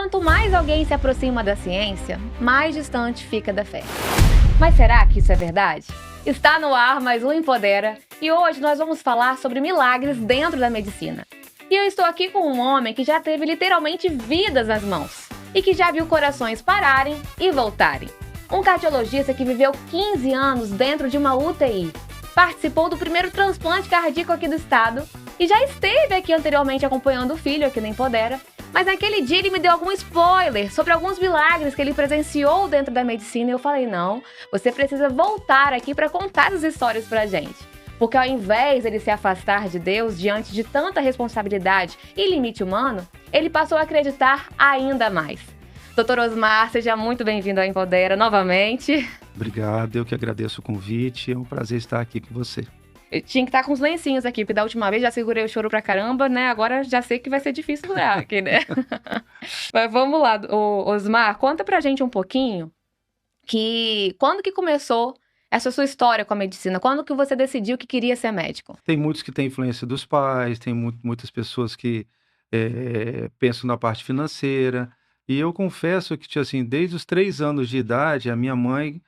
quanto mais alguém se aproxima da ciência, mais distante fica da fé. Mas será que isso é verdade? Está no ar mais um Empodera e hoje nós vamos falar sobre milagres dentro da medicina. E eu estou aqui com um homem que já teve literalmente vidas nas mãos e que já viu corações pararem e voltarem. Um cardiologista que viveu 15 anos dentro de uma UTI, participou do primeiro transplante cardíaco aqui do estado e já esteve aqui anteriormente acompanhando o filho aqui no Empodera. Mas naquele dia ele me deu algum spoiler sobre alguns milagres que ele presenciou dentro da medicina e eu falei, não, você precisa voltar aqui para contar as histórias pra gente. Porque ao invés de ele se afastar de Deus diante de tanta responsabilidade e limite humano, ele passou a acreditar ainda mais. Dr. Osmar, seja muito bem-vindo ao Empodera novamente. Obrigado, eu que agradeço o convite, é um prazer estar aqui com você. Eu tinha que estar com os lencinhos aqui, porque da última vez já segurei o choro pra caramba, né? Agora já sei que vai ser difícil segurar aqui, né? Mas vamos lá, Osmar, conta pra gente um pouquinho quando que começou essa sua história com a medicina? Quando que você decidiu que queria ser médico? Tem muitos que têm influência dos pais, tem muitas pessoas que pensam na parte financeira, e eu confesso que, assim, desde os 3 anos de idade, a minha mãe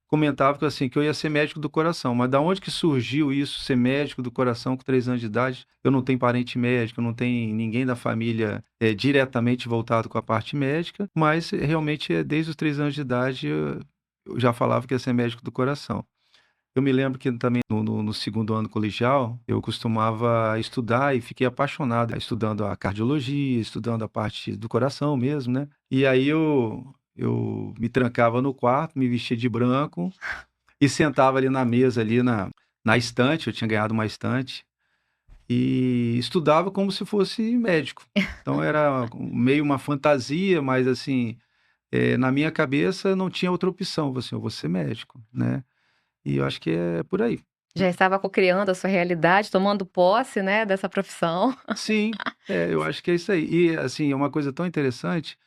comentava que, assim, que eu ia ser médico do coração, mas da onde que surgiu isso, ser médico do coração com 3 anos de idade? Eu não tenho parente médico, não tenho ninguém da família diretamente voltado com a parte médica, mas realmente desde os 3 anos de idade eu já falava que ia ser médico do coração. Eu me lembro que também no segundo ano colegial, eu costumava estudar e fiquei apaixonado estudando a cardiologia, estudando a parte do coração mesmo, né? E aí eu me trancava no quarto, me vestia de branco e sentava ali na mesa, ali na estante, eu tinha ganhado uma estante, e estudava como se fosse médico. Então era meio uma fantasia, mas assim, na minha cabeça não tinha outra opção, assim, eu vou ser médico, né? E eu acho que é por aí. Já estava cocriando a sua realidade, tomando posse, né, dessa profissão. Sim, eu acho que é isso aí. E, assim, é uma coisa tão interessante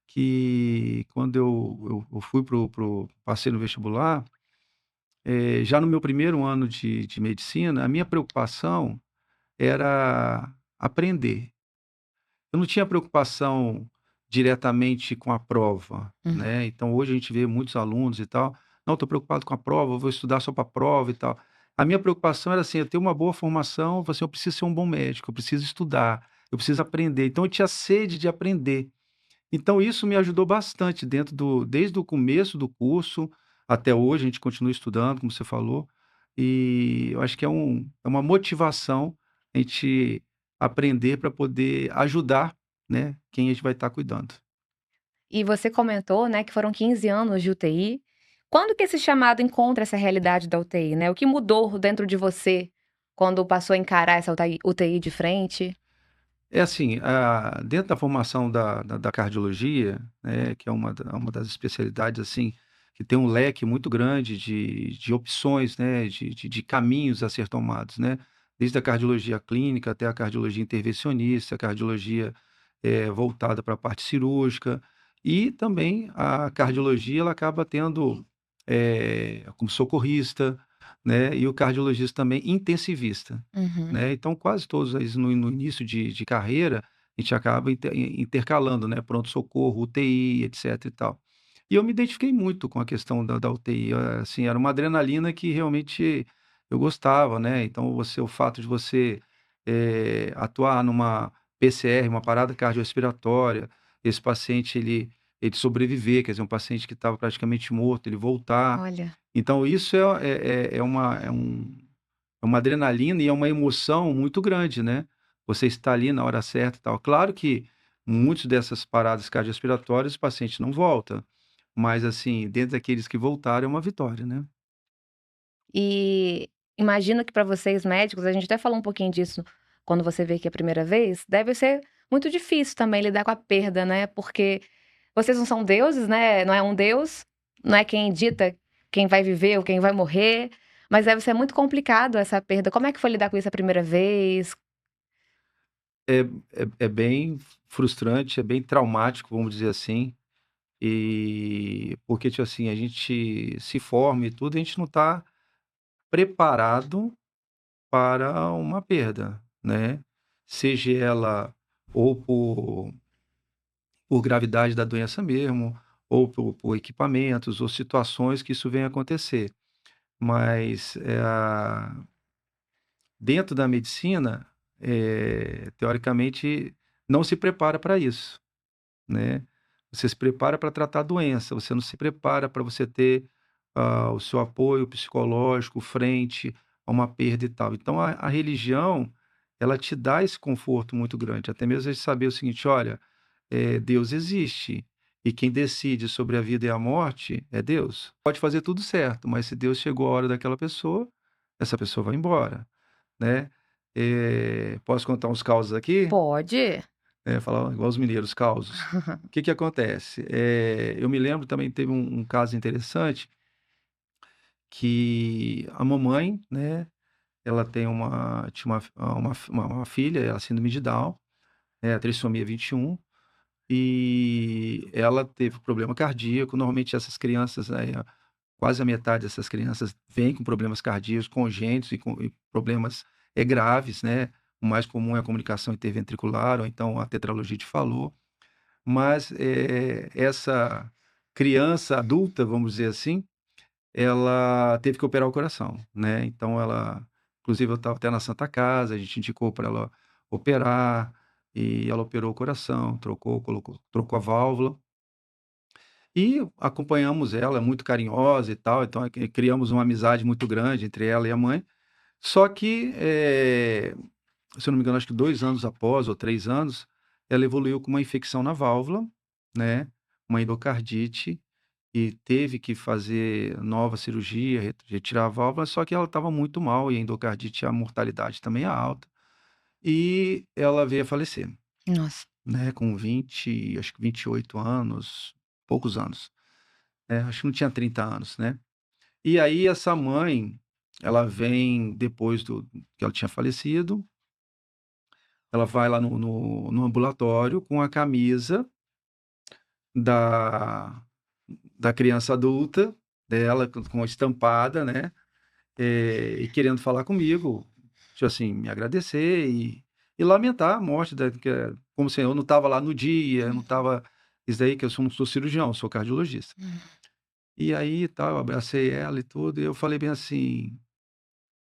que quando eu fui passei no vestibular, já no meu primeiro ano de medicina, a minha preocupação era aprender. Eu não tinha preocupação diretamente com a prova, Uhum. né? Então, hoje a gente vê muitos alunos e tal, não, estou preocupado com a prova, vou estudar só para a prova e tal. A minha preocupação era assim, eu ter uma boa formação, assim, eu preciso ser um bom médico, eu preciso estudar, eu preciso aprender. Então, eu tinha sede de aprender. Então, isso me ajudou bastante desde o começo do curso até hoje, a gente continua estudando, como você falou, e eu acho que é uma motivação a gente aprender para poder ajudar, né, quem a gente vai estar cuidando. E você comentou, né, que foram 15 anos de UTI. Quando que esse chamado encontra essa realidade da UTI, né? O que mudou dentro de você quando passou a encarar essa UTI de frente? É assim, dentro da formação da cardiologia, né, que é uma das especialidades, assim, que tem um leque muito grande de opções, né, de caminhos a ser tomados, né? Desde a cardiologia clínica até a cardiologia intervencionista, a cardiologia voltada para a parte cirúrgica, e também a cardiologia ela acaba tendo como socorrista, né, e o cardiologista também intensivista, Uhum. né? Então, quase todos eles no início de carreira, a gente acaba intercalando, né? Pronto-socorro, UTI, etc e tal. E eu me identifiquei muito com a questão da UTI, assim, era uma adrenalina que realmente eu gostava, né? Então, o fato de você atuar numa PCR, uma parada cardiorrespiratória, esse paciente ele sobreviver, quer dizer, um paciente que estava praticamente morto, ele voltar. Olha. Então, isso é uma adrenalina e é uma emoção muito grande, né? Você está ali na hora certa e tal. Claro que muitas dessas paradas cardiorrespiratórias o paciente não volta, mas assim, dentro daqueles que voltaram é uma vitória, né? E imagino que para vocês médicos, a gente até falou um pouquinho disso quando você veio aqui a primeira vez, deve ser muito difícil também lidar com a perda, né? Porque vocês não são deuses, né? Não é um deus, não é quem dita quem vai viver ou quem vai morrer, mas deve ser muito complicado essa perda. Como é que foi lidar com isso a primeira vez? É, é bem frustrante, é bem traumático, vamos dizer assim, e porque, tipo assim, a gente se forma e tudo, a gente não está preparado para uma perda, né? Seja ela ou por por gravidade da doença mesmo, ou por equipamentos, ou situações que isso venha a acontecer. Mas, dentro da medicina, teoricamente, não se prepara para isso, né. Você se prepara para tratar a doença, você não se prepara para você ter, o seu apoio psicológico frente a uma perda e tal. Então a religião, ela te dá esse conforto muito grande, até mesmo de saber o seguinte: "Olha, Deus existe, e quem decide sobre a vida e a morte é Deus. Pode fazer tudo certo, mas se Deus chegou a hora daquela pessoa, essa pessoa vai embora", né. Posso contar uns causos aqui? Pode. Falar igual os mineiros, causos. O que que acontece? Eu me lembro também teve um caso interessante, que a mamãe, né, ela tem tinha uma filha, ela síndrome de Down, a trissomia 21, e ela teve problema cardíaco. Normalmente essas crianças, quase a metade dessas crianças vêm com problemas cardíacos congênitos e problemas, graves, né. O mais comum é a comunicação interventricular ou então a tetralogia de Fallot. Mas, essa criança adulta, vamos dizer assim, ela teve que operar o coração, né, então ela inclusive eu estava até na Santa Casa, a gente indicou para ela operar, e ela operou o coração, trocou a válvula, e acompanhamos ela, é muito carinhosa e tal, então criamos uma amizade muito grande entre ela e a mãe. Só que, se eu não me engano, acho que 2 anos após ou 3 anos, ela evoluiu com uma infecção na válvula, né, uma endocardite, e teve que fazer nova cirurgia, retirar a válvula, só que ela estava muito mal, e a endocardite, a mortalidade também é alta, e ela veio a falecer, Nossa. né, com 20, acho que 28 anos, poucos anos, acho que não tinha 30 anos, né. E aí essa mãe, ela vem depois do que ela tinha falecido. Ela vai lá no ambulatório com a camisa da da criança adulta dela, com estampada, né, e querendo falar comigo, tipo assim, me agradecer e lamentar a morte da que como se eu não estava lá no dia, eu não estava isso daí que eu não sou cirurgião, sou cardiologista. Hum. E aí, tal, eu abracei ela e tudo, e eu falei bem assim: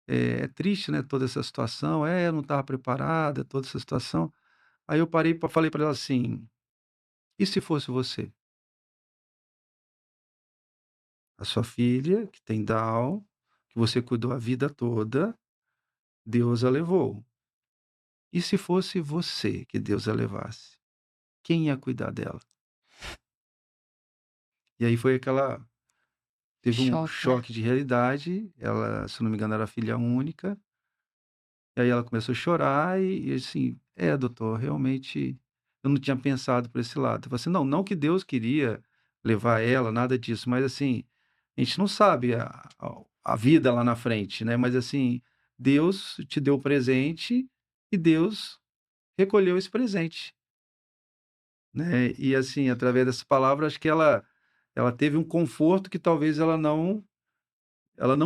"É triste, né, toda essa situação". "É, eu não estava preparada, toda essa situação". Aí eu parei pra falei para ela assim: "E se fosse você? A sua filha, que tem Down, que você cuidou a vida toda, Deus a levou. E se fosse você que Deus a levasse? Quem ia cuidar dela?". E aí foi aquela teve um Choque, né. choque de realidade, ela, se eu não me engano, era filha única, e aí ela começou a chorar e assim: "É, doutor, realmente eu não tinha pensado por esse lado". Eu falei assim: "Não, não que Deus queria levar ela, nada disso, mas assim, a gente não sabe a vida lá na frente, né, mas assim, Deus te deu o presente e Deus recolheu esse presente", né. E assim, através dessas palavras, acho que ela teve um conforto que talvez ela não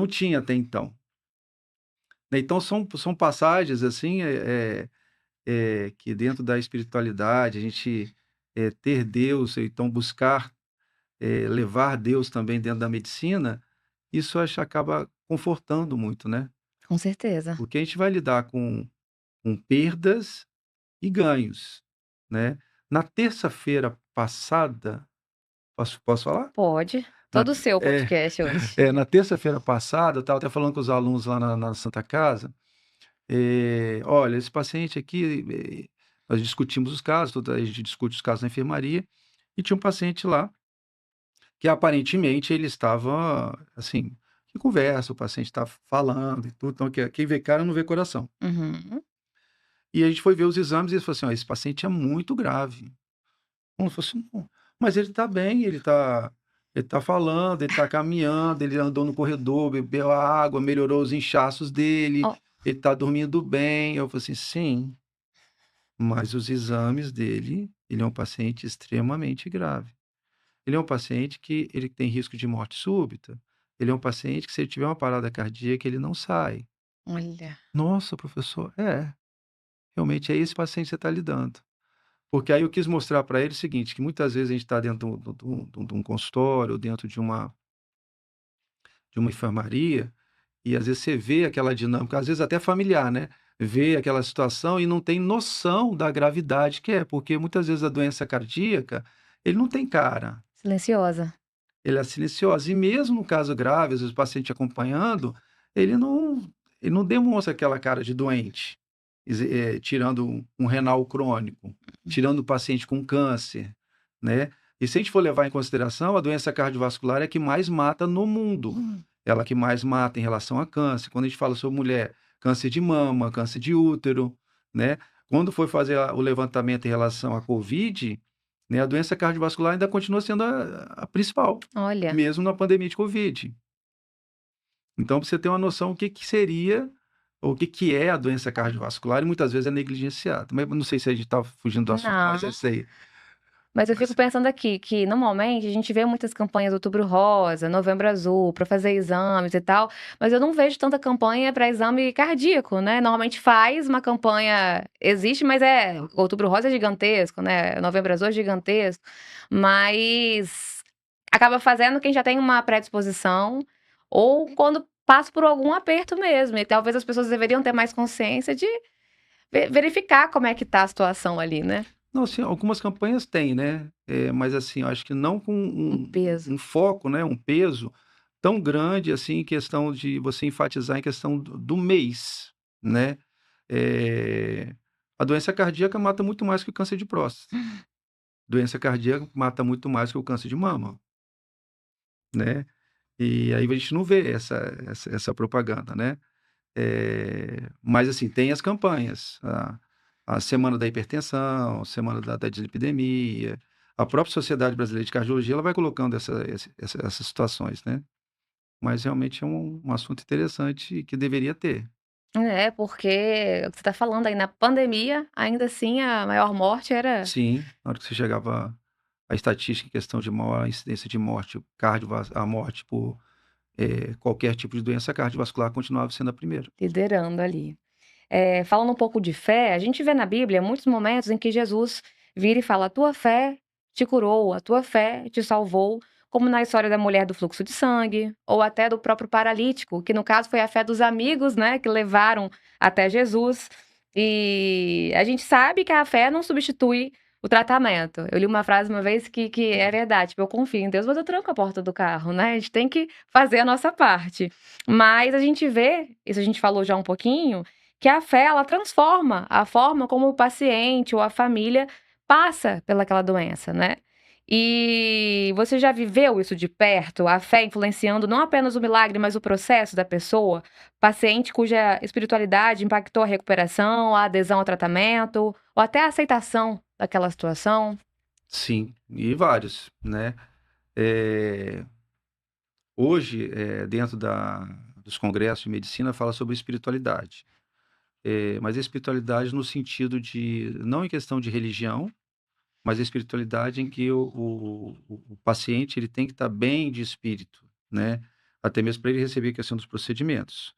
tinha até então, né. Então são passagens assim, que dentro da espiritualidade a gente, ter Deus, ou então buscar, levar Deus também dentro da medicina, isso acho que acaba confortando muito, né. Com certeza. Porque a gente vai lidar com perdas e ganhos, né. Na terça-feira passada, posso falar? Pode. Na Todo seu é, podcast hoje. na terça-feira passada, eu estava até falando com os alunos lá na Santa Casa. Olha, esse paciente aqui, nós discutimos os casos, a gente discute os casos na enfermaria, e tinha um paciente lá que aparentemente ele estava, assim, que conversa, o paciente está falando e tudo, então quem vê cara não vê coração. Uhum. E a gente foi ver os exames e ele falou assim: "Ó, esse paciente é muito grave". Um falou assim: "Não, mas ele está bem, ele tá falando, ele está caminhando, ele andou no corredor, bebeu a água, melhorou os inchaços dele, Ó, ele está dormindo bem". Eu falei assim: "Sim". Mas os exames dele, ele é um paciente extremamente grave. Ele é um paciente que ele tem risco de morte súbita, ele é um paciente que se ele tiver uma parada cardíaca, ele não sai. olha. "Nossa, professor", realmente é esse paciente que você está lidando. Porque aí eu quis mostrar para ele o seguinte, que muitas vezes a gente está dentro de um consultório, dentro de uma enfermaria, e às vezes você vê aquela dinâmica, às vezes até familiar, né? Vê aquela situação e não tem noção da gravidade que é, porque muitas vezes a doença cardíaca, ele não tem cara, Silenciosa. ele é silencioso. E mesmo no caso grave, às vezes o paciente acompanhando, ele não, ele não demonstra aquela cara de doente, tirando um renal crônico, tirando o paciente com câncer, né? E se a gente for levar em consideração, a doença cardiovascular é a que mais mata no mundo. Ela que mais mata em relação a câncer. Quando a gente fala sobre mulher, câncer de mama, câncer de útero, né? Quando foi fazer o levantamento em relação à Covid, né, a doença cardiovascular ainda continua sendo a principal, Olha. mesmo na pandemia de Covid. Então, para você ter uma noção o que que seria, ou o que que é a doença cardiovascular, e muitas vezes é negligenciada. Mas não sei se a gente está fugindo do assunto, mas é Não. isso aí. Mas eu fico Mas, pensando aqui que normalmente a gente vê muitas campanhas do Outubro Rosa, Novembro Azul, para fazer exames e tal, mas eu não vejo tanta campanha para exame cardíaco, né? Normalmente faz uma campanha, existe, mas Outubro Rosa é gigantesco, né? Novembro Azul é gigantesco, mas acaba fazendo quem já tem uma predisposição ou quando passa por algum aperto mesmo. E talvez as pessoas deveriam ter mais consciência de verificar como é que tá a situação ali, né? não, assim, algumas campanhas têm, né? Mas assim, eu acho que não com Um peso. um foco, né? Um peso tão grande assim, em questão de você enfatizar em questão do mês, né? É, a doença cardíaca mata muito mais que o câncer de próstata. Doença cardíaca mata muito mais que o câncer de mama, né? E aí a gente não vê essa propaganda, né? Mas assim, tem as campanhas, a Semana da Hipertensão, Semana da Dislipidemia, a própria Sociedade Brasileira de Cardiologia, ela vai colocando essas situações, né? Mas realmente é um assunto interessante que deveria ter. É, porque o que você tá falando aí, na pandemia, ainda assim, a maior morte era Sim, na hora que você chegava a estatística em questão de maior incidência de morte, a morte por qualquer tipo de doença cardiovascular continuava sendo a primeira. liderando ali. Falando um pouco de fé, a gente vê na Bíblia muitos momentos em que Jesus vira e fala: "A tua fé te curou, a tua fé te salvou", como na história da mulher do fluxo de sangue, ou até do próprio paralítico, que no caso foi a fé dos amigos, né, que levaram até Jesus. E a gente sabe que a fé não substitui o tratamento. Eu li uma frase uma vez que é verdade, tipo, eu confio em Deus, mas eu tranco a porta do carro, né, a gente tem que fazer a nossa parte. Mas a gente vê, isso a gente falou já um pouquinho, que a fé ela transforma a forma como o paciente ou a família passa pelaquela doença, né. E você já viveu isso de perto? A fé influenciando não apenas o milagre, mas o processo da pessoa? Paciente cuja espiritualidade impactou a recuperação, a adesão ao tratamento, ou até a aceitação daquela situação? Sim, e vários, né? Eh, Hoje, dentro dos congressos de medicina, fala sobre espiritualidade. Mas a espiritualidade no sentido de, não em questão de religião, mas a espiritualidade em que o paciente ele tem que estar bem de espírito, né? Até mesmo para ele receber a questão dos procedimentos,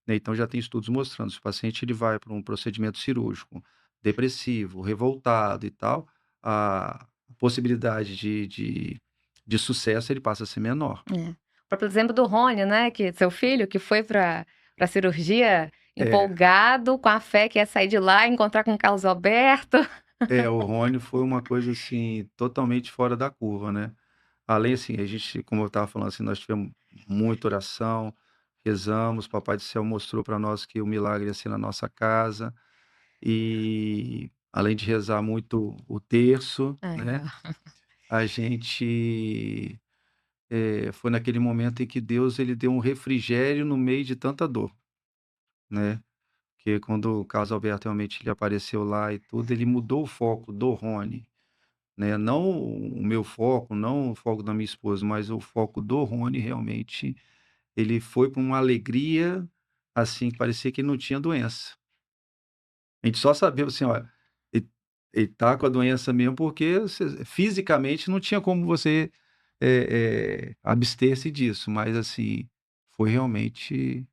né? Então já tem estudos mostrando, se o paciente ele vai para um procedimento cirúrgico depressivo, revoltado e tal, a possibilidade de sucesso ele passa a ser menor. É. O próprio exemplo do Rony, né, que seu filho, que foi para cirurgia É, empolgado, com a fé que ia sair de lá e encontrar com o Carlos Alberto. o Rony foi uma coisa assim totalmente fora da curva, né? Além assim, a gente, como eu estava falando assim, nós tivemos muita oração, rezamos, Papai do Céu mostrou para nós que o milagre ia ser na nossa casa e além de rezar muito o terço, né? É. A gente foi naquele momento em que Deus ele deu um refrigério no meio de tanta dor, né? Porque quando o Carlos Alberto realmente ele apareceu lá e tudo, ele mudou o foco do Rony, né? Não o meu foco, não o foco da minha esposa, mas o foco do Rony realmente ele foi para uma alegria, assim, que parecia que ele não tinha doença. A gente só sabia, assim, olha, ele tá com a doença mesmo porque fisicamente não tinha como você abster-se disso, mas assim, foi realmente,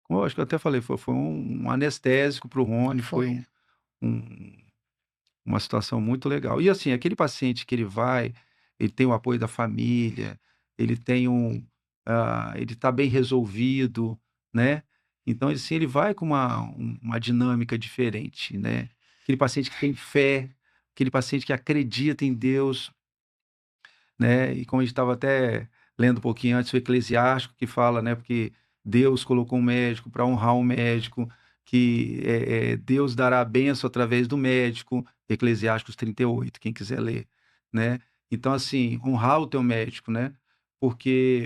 como eu acho que eu até falei, foi um anestésico para o Rony, foi Foi. um uma situação muito legal. E assim, aquele paciente que ele tem o apoio da família, ele tem ele está bem resolvido, né? Então, assim, ele vai com uma dinâmica diferente, né? Aquele paciente que tem fé, aquele paciente que acredita em Deus, né? E como a gente estava até lendo um pouquinho antes, o Eclesiástico que fala, né? Porque Deus colocou um médico para honrar um médico, que Deus dará a bênção através do médico, Eclesiásticos 38, quem quiser ler, né? Então, assim, honrar o teu médico, né? Porque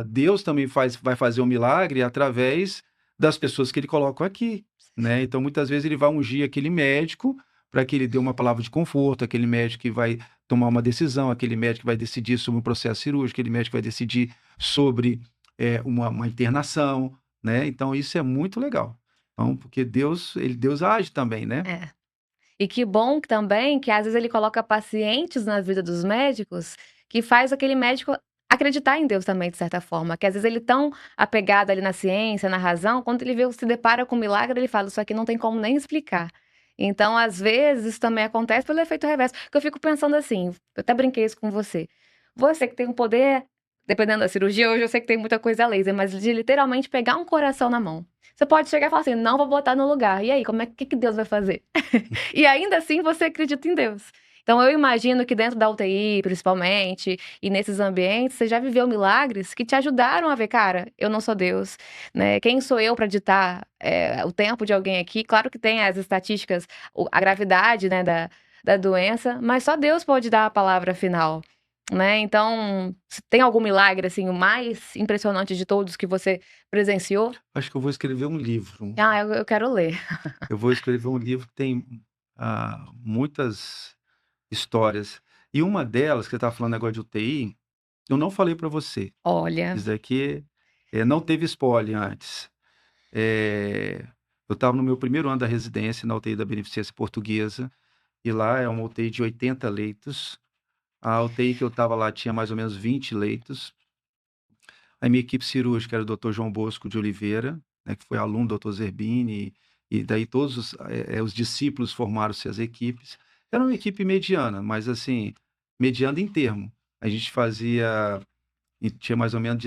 Deus também vai fazer um milagre através das pessoas que ele coloca aqui, né? Então, muitas vezes ele vai ungir aquele médico para que ele dê uma palavra de conforto, aquele médico que vai tomar uma decisão, aquele médico que vai decidir sobre um processo cirúrgico, aquele médico que vai decidir sobre uma internação, né? Então, isso é muito legal. Então, porque Deus age também, né? É. E que bom que também que às vezes ele coloca pacientes na vida dos médicos, que faz aquele médico acreditar em Deus também, de certa forma. Que às vezes ele tão apegado ali na ciência, na razão, quando ele se depara com um milagre, ele fala: "Isso aqui não tem como nem explicar". Então, às vezes, isso também acontece pelo efeito reverso. Que eu fico pensando assim, eu até brinquei isso com você. Você que tem um poder, dependendo da cirurgia, hoje eu sei que tem muita coisa a laser, mas de literalmente pegar um coração na mão. Você pode chegar e falar assim: "Não vou botar no lugar". E aí, como é que Deus vai fazer? E ainda assim você acredita em Deus. Então eu imagino que dentro da UTI, principalmente, e nesses ambientes, você já viveu milagres que te ajudaram a ver, cara, eu não sou Deus, né? Quem sou eu para ditar o tempo de alguém aqui? Claro que tem as estatísticas, a gravidade, né, da doença, mas só Deus pode dar a palavra final, né? Então, se tem algum milagre, assim, o mais impressionante de todos que você presenciou? Acho que eu vou escrever um livro. Ah, eu quero ler. Eu vou escrever um livro que tem muitas histórias. E uma delas, que você estava falando agora de UTI, eu não falei para você. Olha, Isso daqui não teve spoiler antes. Eu estava no meu primeiro ano da residência na UTI da Beneficência Portuguesa, e lá é uma UTI de 80 leitos. A UTI que eu estava lá tinha mais ou menos 20 leitos. A minha equipe cirúrgica era o Dr. João Bosco de Oliveira, né, que foi aluno do Dr. Zerbini, e daí todos os discípulos formaram-se as equipes. Era uma equipe mediana, mas assim, mediana em termo. A gente tinha mais ou menos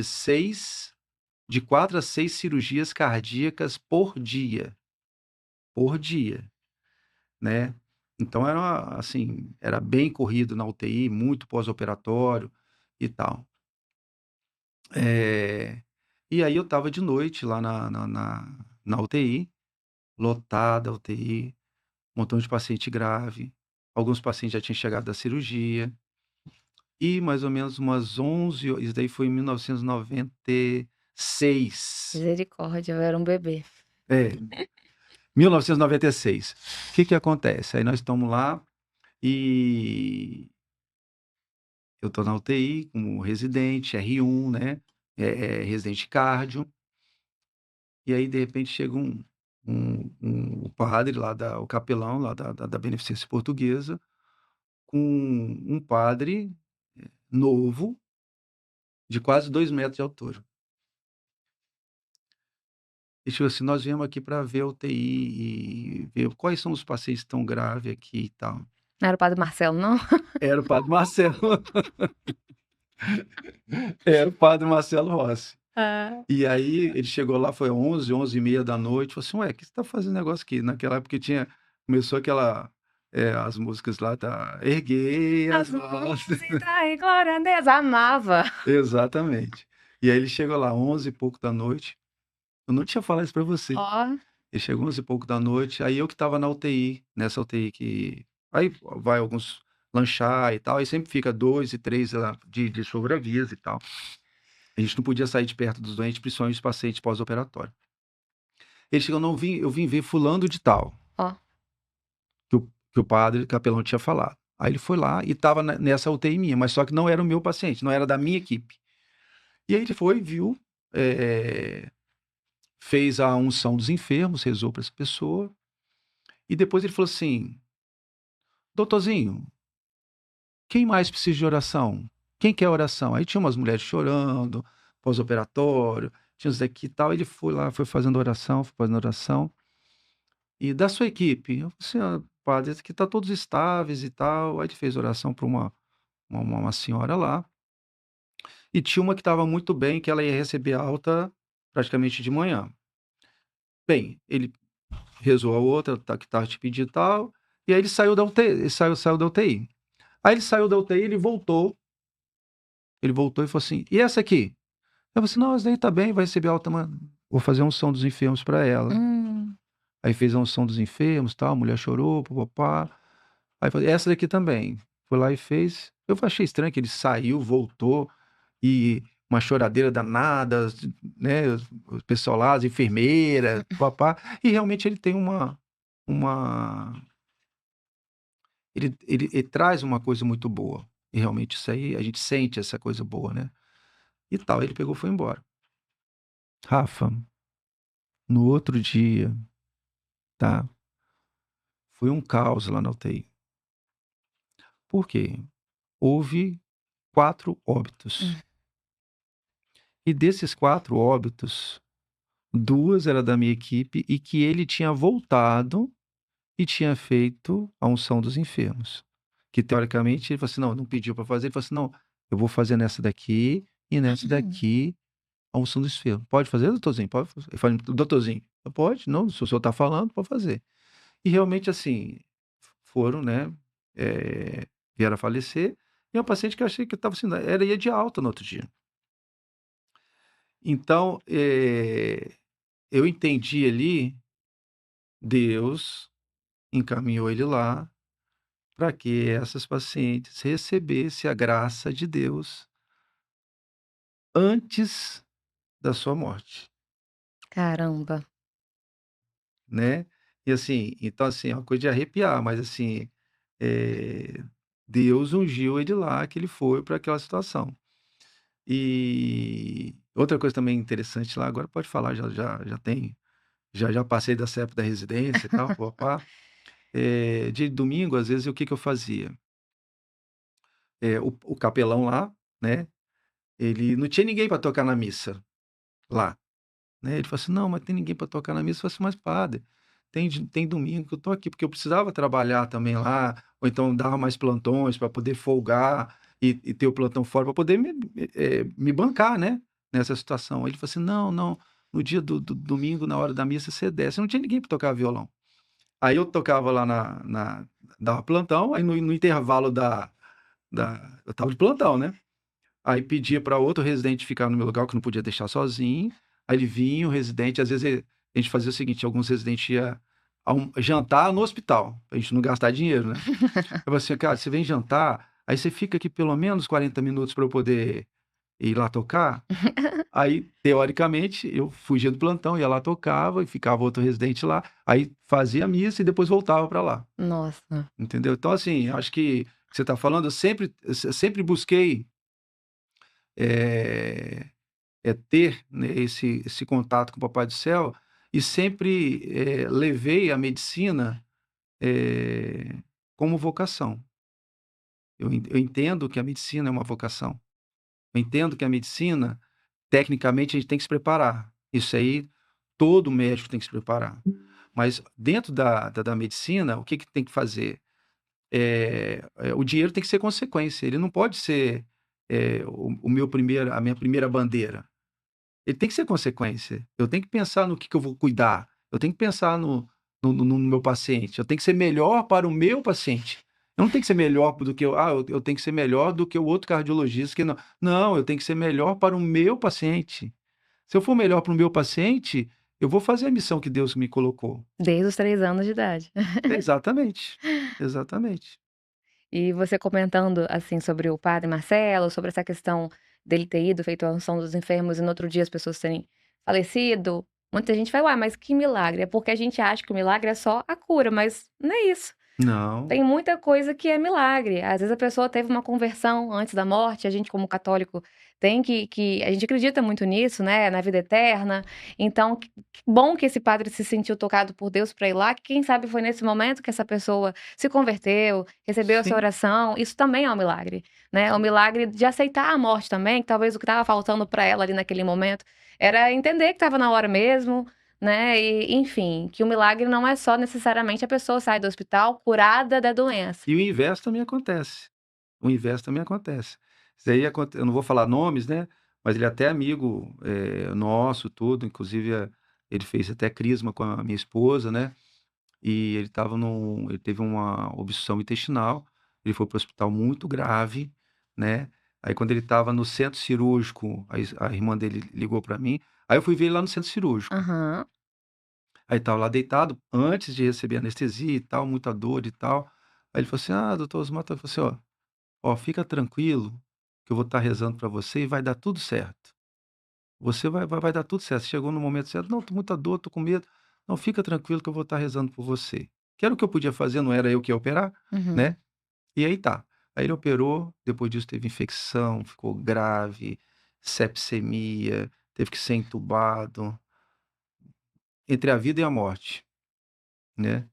de 4 a 6 cirurgias cardíacas por dia, né? Então assim, era bem corrido na UTI, muito pós-operatório e tal. Eh, e aí eu estava de noite lá na UTI, lotada a UTI, um montão de paciente grave, alguns pacientes já tinham chegado da cirurgia, e mais ou menos umas 11 ho isso daí foi em 1996. misericórdia, eu era um bebê. É, 1996. O que que acontece? Aí nós estamos lá e eu estou na UTI como residente, R1, né, residente cardio. E aí, de repente, chega o padre lá o capelão lá da Beneficência Portuguesa, com um padre novo, de quase 2 metros de altura. E tipo assim: "Nós viemos aqui para ver a UTI e ver quais são os pacientes que estão grave aqui e tal". Não era o padre Marcelo, não? Era o padre Marcelo. Era o padre Marcelo Rossi. Ah. E aí ele chegou lá, foi 11h, 11h30 falou assim: "Ué, o que você tá fazendo negócio aqui?". Naquela época começou as músicas lá da Erguei As as mãos mãos. e dai glória a Deus, amava. Exatamente. E aí ele chegou lá 11 e pouco da noite, eu não tinha falado isso pra você. Ó, Ele chegou 11 e pouco da noite, aí eu que estava na UTI, nessa UTI que aí vai alguns lanchar e tal, aí sempre fica 2 e 3 lá de sobreaviso e tal. A gente não podia sair de perto dos doentes, principalmente os pacientes pós-operatório. Ele chegou: "Não, eu vim ver fulano de tal", ó. que o padre capelão tinha falado. Aí ele foi lá e estava nessa UTI minha, mas só que não era o meu paciente, não era da minha equipe. E aí ele foi, viu, fez a unção dos enfermos, rezou para essa pessoa, e depois ele falou assim: "Doutorzinho, quem mais precisa de oração? Quem quer oração?". Aí tinha umas mulheres chorando, pós-operatório, tinha uns daqui e tal. Ele foi lá, foi fazendo oração, foi fazendo oração. E da sua equipe? Eu falei assim: padre, que tá todos estáveis e tal. Aí ele fez oração para uma senhora lá, e tinha uma que estava muito bem, que ela ia receber alta praticamente de manhã. Bem, ele rezou a outra, que estava te pedindo e tal, e aí ele saiu da UTI, saiu da UTI. Aí ele saiu da UTI, ele voltou e falou assim: "E essa aqui?" Eu falei assim: "Não, essa daí tá bem, vai receber alta, mano. Vou fazer a unção dos enfermos para ela." Hum. Aí fez a unção dos enfermos, tal, a mulher chorou, papapá. Aí falei: "Essa daqui também." Foi lá e fez. Eu achei estranho que ele saiu, voltou, e uma choradeira danada, né, o pessoal lá, as enfermeiras, papá. E realmente ele tem uma ele traz uma coisa muito boa. E realmente isso aí, a gente sente essa coisa boa, né. E tal, ele pegou e foi embora. Rafa, no outro dia, tá, foi um caos lá na UTI. Por quê? Houve 4 óbitos. Hum. E desses 4 óbitos, 2 era da minha equipe e que ele tinha voltado e tinha feito a unção dos enfermos. Que teoricamente ele falou assim: "Não, não pediu para fazer", ele falou assim: "Não, eu vou fazer nessa daqui e nessa Hum. daqui a unção dos enfermos. Pode fazer, doutorzinho? Pode fazer." Eu falei: "Doutorzinho, pode, não, se o senhor está falando, pode fazer." E realmente assim, foram, né, vieram a falecer, e é um paciente que eu achei que estava assim, ela ia de alta no outro dia. Então, eu entendi ali, Deus encaminhou ele lá para que essas pacientes recebessem a graça de Deus antes da sua morte, Caramba. né. E assim, então assim, é uma coisa de arrepiar, mas assim, eh, Deus ungiu ele lá, que ele foi para aquela situação. E outra coisa também interessante lá, agora pode falar, já tem, já passei dessa época da residência e tal, pá. De domingo, às vezes, o que que eu fazia? O capelão lá, né, ele não tinha ninguém para tocar na missa lá, né. Ele falou assim: "Não, mas tem ninguém para tocar na missa." Eu falei assim: "Mas padre, tem domingo que eu tô aqui", porque eu precisava trabalhar também lá, ou então dar mais plantões para poder folgar e ter o plantão fora para poder me bancar, né, nessa situação. Aí ele falou assim: "Não, não, no dia do domingo, na hora da missa, você desce." Não tinha ninguém para tocar violão. Aí eu tocava lá dava plantão, aí no intervalo eu estava de plantão, né. Aí pedia para outro residente ficar no meu lugar, que eu não podia deixar sozinho. Aí ele vinha, o residente, às vezes a gente fazia o seguinte: alguns residentes ia jantar no hospital, pra gente não gastar dinheiro, né. Eu falei assim: "Cara, você vem jantar, aí você fica aqui pelo menos 40 minutos para eu poder ir lá tocar." Aí, teoricamente, eu fugia do plantão, ia lá, tocava e ficava outro residente lá, aí fazia a missa e depois voltava para lá, Nossa. entendeu. Então assim, acho que você está falando, eu sempre busquei, eh ter, né, esse contato com o Papai do Céu, e sempre, levei a medicina, eh, como vocação. Eu entendo que a medicina é uma vocação. Eu entendo que a medicina, tecnicamente, a gente tem que se preparar. Isso aí, todo médico tem que se preparar. Mas dentro da medicina, o que que tem que fazer? O dinheiro tem que ser consequência, ele não pode ser, a minha primeira bandeira. Ele tem que ser consequência. Eu tenho que pensar no que eu vou cuidar, eu tenho que pensar no meu paciente, eu tenho que ser melhor para o meu paciente. Eu não tenho que ser melhor do que eu tenho que ser melhor do que o outro cardiologista que não. Não, eu tenho que ser melhor para o meu paciente. Se eu for melhor para o meu paciente, eu vou fazer a missão que Deus me colocou. Desde os 3 anos de idade. Exatamente, exatamente. E você comentando, assim, sobre o padre Marcelo, sobre essa questão dele ter ido, feito a unção dos enfermos e no outro dia as pessoas terem falecido, muita gente vai: "Uai, mas que milagre?" É porque a gente acha que o milagre é só a cura, mas não é isso. Não, Tem muita coisa que é milagre. Às vezes a pessoa teve uma conversão antes da morte, a gente como católico tem que a gente acredita muito nisso, né, na vida eterna, então que bom que esse padre se sentiu tocado por Deus para ir lá, que quem sabe foi nesse momento que essa pessoa se converteu, recebeu essa sim, oração, isso também é um milagre, né, o milagre de aceitar a morte também, que talvez o que estava faltando para ela ali naquele momento, era entender que estava na hora mesmo, né? E, enfim, que o milagre não é só necessariamente a pessoa sair do hospital curada da doença. E o inverso também acontece. O inverso também acontece. Isso aí eu não vou falar nomes, né, mas ele é até amigo, nosso, tudo, inclusive, ele fez até crisma com a minha esposa, né, e ele teve uma obstrução intestinal, ele foi para o hospital muito grave, né, aí quando ele estava no centro cirúrgico, a irmã dele ligou para mim, aí eu fui ver ele lá no centro cirúrgico. Aham. Aí estava lá deitado, antes de receber anestesia e tal, muita dor e tal. Aí ele falou assim: "Ah, doutor Osmar", ele falou assim: "Ó, fica tranquilo, que eu vou estar rezando para você e vai dar tudo certo. Você vai dar tudo certo. Você chegou no momento certo. Não, tô com muita dor, tô com medo. Não, fica tranquilo que eu vou estar rezando por você". Que era o que eu podia fazer, não era eu que ia operar, Uhum. né. E aí tá. Aí ele operou, depois disso teve infecção, ficou grave, sepsemia, teve que ser entubado, entre a vida e a morte, né.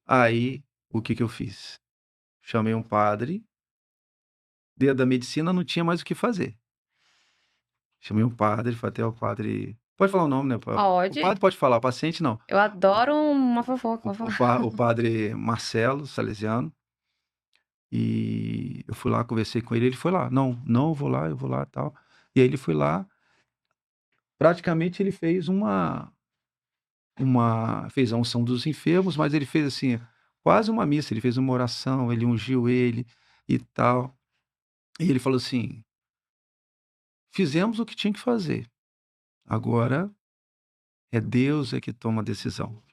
Aí, o que que eu fiz? Chamei um padre, dentro da medicina não tinha mais o que fazer. Chamei um padre, foi até o padre, pode falar o nome, né, o Pode. padre pode falar, o paciente não. Eu adoro uma fofoca, vou falar. O padre Marcelo Salesiano, e eu fui lá, conversei com ele foi lá: "Não, não, eu vou lá, tal". E aí ele foi lá, praticamente ele fez fez a unção dos enfermos, mas ele fez, assim, quase uma missa, ele fez uma oração, ele ungiu ele e tal. E ele falou assim: "Fizemos o que tinha que fazer, agora é Deus que toma a decisão.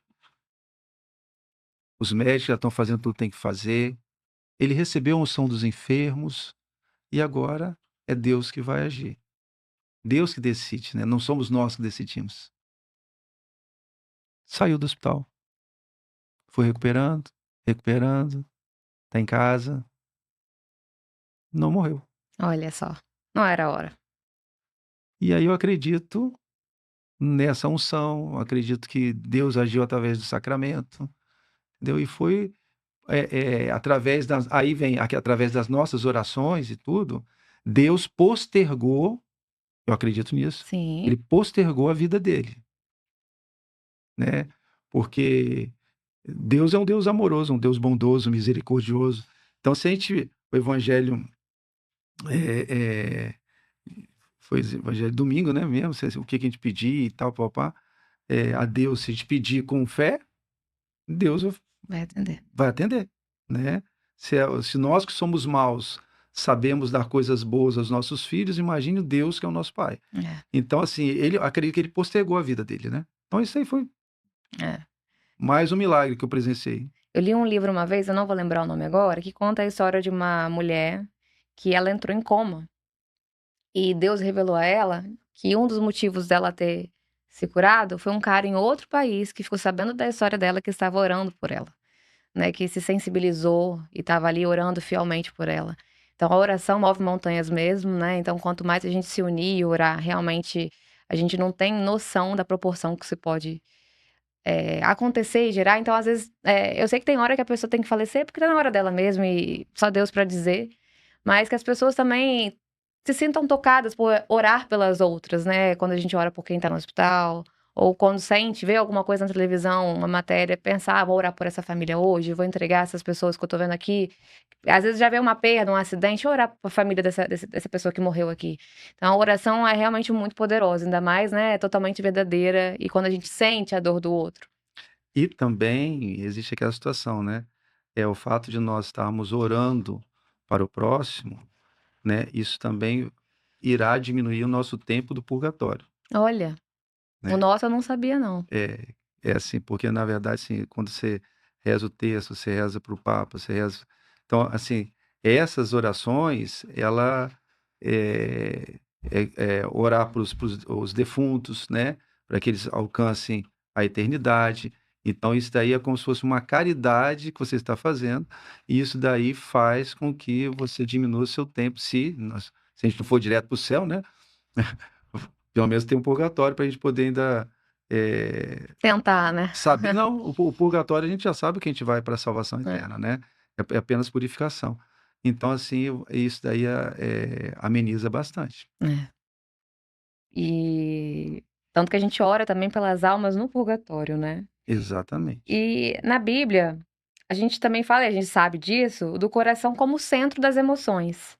Os médicos já estão fazendo tudo que tem que fazer, ele recebeu a unção dos enfermos e agora é Deus que vai agir. Deus que decide, né, não somos nós que decidimos". Saiu do hospital, foi recuperando, recuperando, tá em casa, não morreu. Olha só, não era a hora. E aí eu acredito nessa unção, acredito que Deus agiu através do sacramento, entendeu? E foi, através das aí vem aqui através das nossas orações e tudo, Deus postergou, eu acredito nisso, Sim, ele postergou a vida dele, né, porque Deus é um Deus amoroso, um Deus bondoso, misericordioso. Então se a gente o evangelho, eh foi esse evangelho domingo, né, mesmo, o que que a gente pedir e tal, pá-pá-pá, a Deus, se a gente pedir com fé, Deus vai atender. vai atender, né. Se nós que somos maus sabemos dar coisas boas aos nossos filhos, imagine o Deus que é o nosso pai. É, Então, assim, ele acredito que ele postergou a vida dele, né. Então isso aí foi é. mais um milagre que eu presenciei. Eu li um livro uma vez, eu não vou lembrar o nome agora, que conta a história de uma mulher que ela entrou em coma. E Deus revelou a ela que um dos motivos dela ter se curado foi um cara em outro país que ficou sabendo da história dela, que estava orando por ela, né, que se sensibilizou e estava ali orando fielmente por ela. Então a oração move montanhas mesmo, né, então quanto mais a gente se unir e orar, realmente a gente não tem noção da proporção que se pode, acontecer e gerar. Então às vezes, eu sei que tem hora que a pessoa tem que falecer, porque tá na hora dela mesmo e só Deus para dizer, mas que as pessoas também se sintam tocadas por orar pelas outras, né? Quando a gente ora por quem tá no hospital, ou quando sente, vê alguma coisa na televisão, uma matéria, pensar, vou orar por essa família hoje, vou entregar essas pessoas que eu tô vendo aqui. Às vezes já vê uma perda, um acidente, orar por família dessa pessoa que morreu aqui. Então a oração é realmente muito poderosa, ainda mais, né? Totalmente verdadeira, e quando a gente sente a dor do outro. E também existe aquela situação, né, é o fato de nós estarmos orando para o próximo, né, isso também irá diminuir o nosso tempo do purgatório, Olha, o né. nosso eu não sabia não. É assim, porque na verdade, assim, quando você reza o terço, você reza para o Papa, você reza, então, assim, essas orações, ela orar para os defuntos, né, para que eles alcancem a eternidade. Então isso daí é como se fosse uma caridade que você está fazendo, e isso daí faz com que você diminua o seu tempo, se a gente não for direto para o céu, né, pelo menos tem um purgatório para a gente poder ainda, eh Tentar, né? saber não, o purgatório a gente já sabe que a gente vai para a salvação É, eterna, né, é apenas purificação. Então, assim, isso daí, ameniza bastante. é. E Tanto que a gente ora também pelas almas no purgatório, né? Exatamente. E na Bíblia, a gente também fala, e a gente sabe disso, do coração como centro das emoções.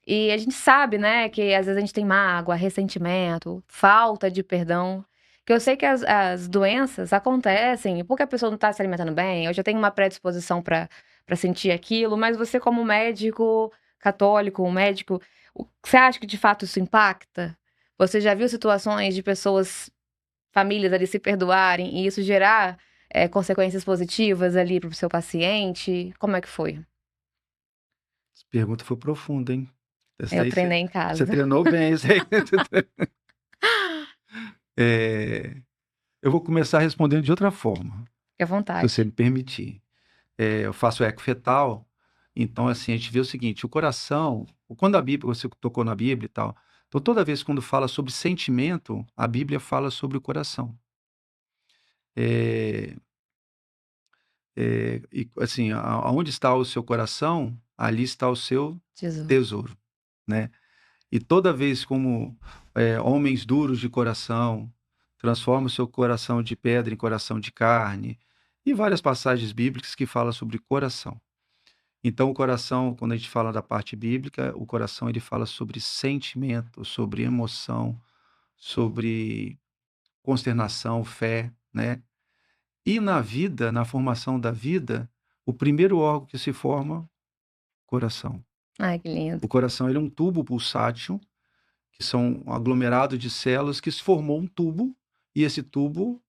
E a gente sabe, né, que às vezes a gente tem mágoa, ressentimento, falta de perdão. Que eu sei que as doenças acontecem porque a pessoa não está se alimentando bem, eu já tenho uma predisposição para sentir aquilo, mas você, como médico católico, um médico, você acha que de fato isso impacta? Você já viu situações de pessoas, famílias ali se perdoarem e isso gerar consequências positivas ali para o seu paciente? Como é que foi? Essa pergunta foi profunda, hein? Essa Eu daí treinei em você casa. treinou bem, isso aí. É, eu vou começar respondendo de outra forma, Fique à se você vontade. me permitir. Eu faço eco fetal, então assim, a gente vê o seguinte, o coração, quando a Bíblia, você tocou na Bíblia e tal, então toda vez quando fala sobre sentimento, a Bíblia fala sobre o coração. É, e assim, aonde está o seu coração, ali está o seu Tesouro. tesouro, né? E toda vez como homens duros de coração transformam o seu coração de pedra em coração de carne, e várias passagens bíblicas que falam sobre coração. Então, o coração, quando a gente fala da parte bíblica, o coração ele fala sobre sentimento, sobre emoção, sobre consternação, fé, né? E na vida, na formação da vida, o primeiro órgão que se forma, coração. Ai, que lindo. O coração ele é um tubo pulsátil, que são um aglomerado de células que se formou um tubo, e esse tubo,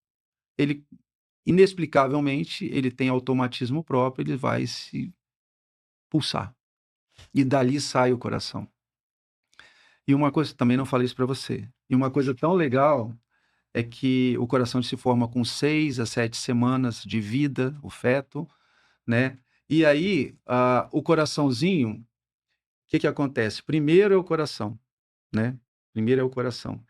ele inexplicavelmente, ele tem automatismo próprio, ele vai se pulsar. E dali sai o coração. E uma coisa, também não falei isso para você, e uma coisa tão legal é que o coração se forma com 6 a 7 semanas de vida, o feto, né? E aí, o coraçãozinho, o que que acontece? Primeiro é o coração, né? Primeiro é o coração.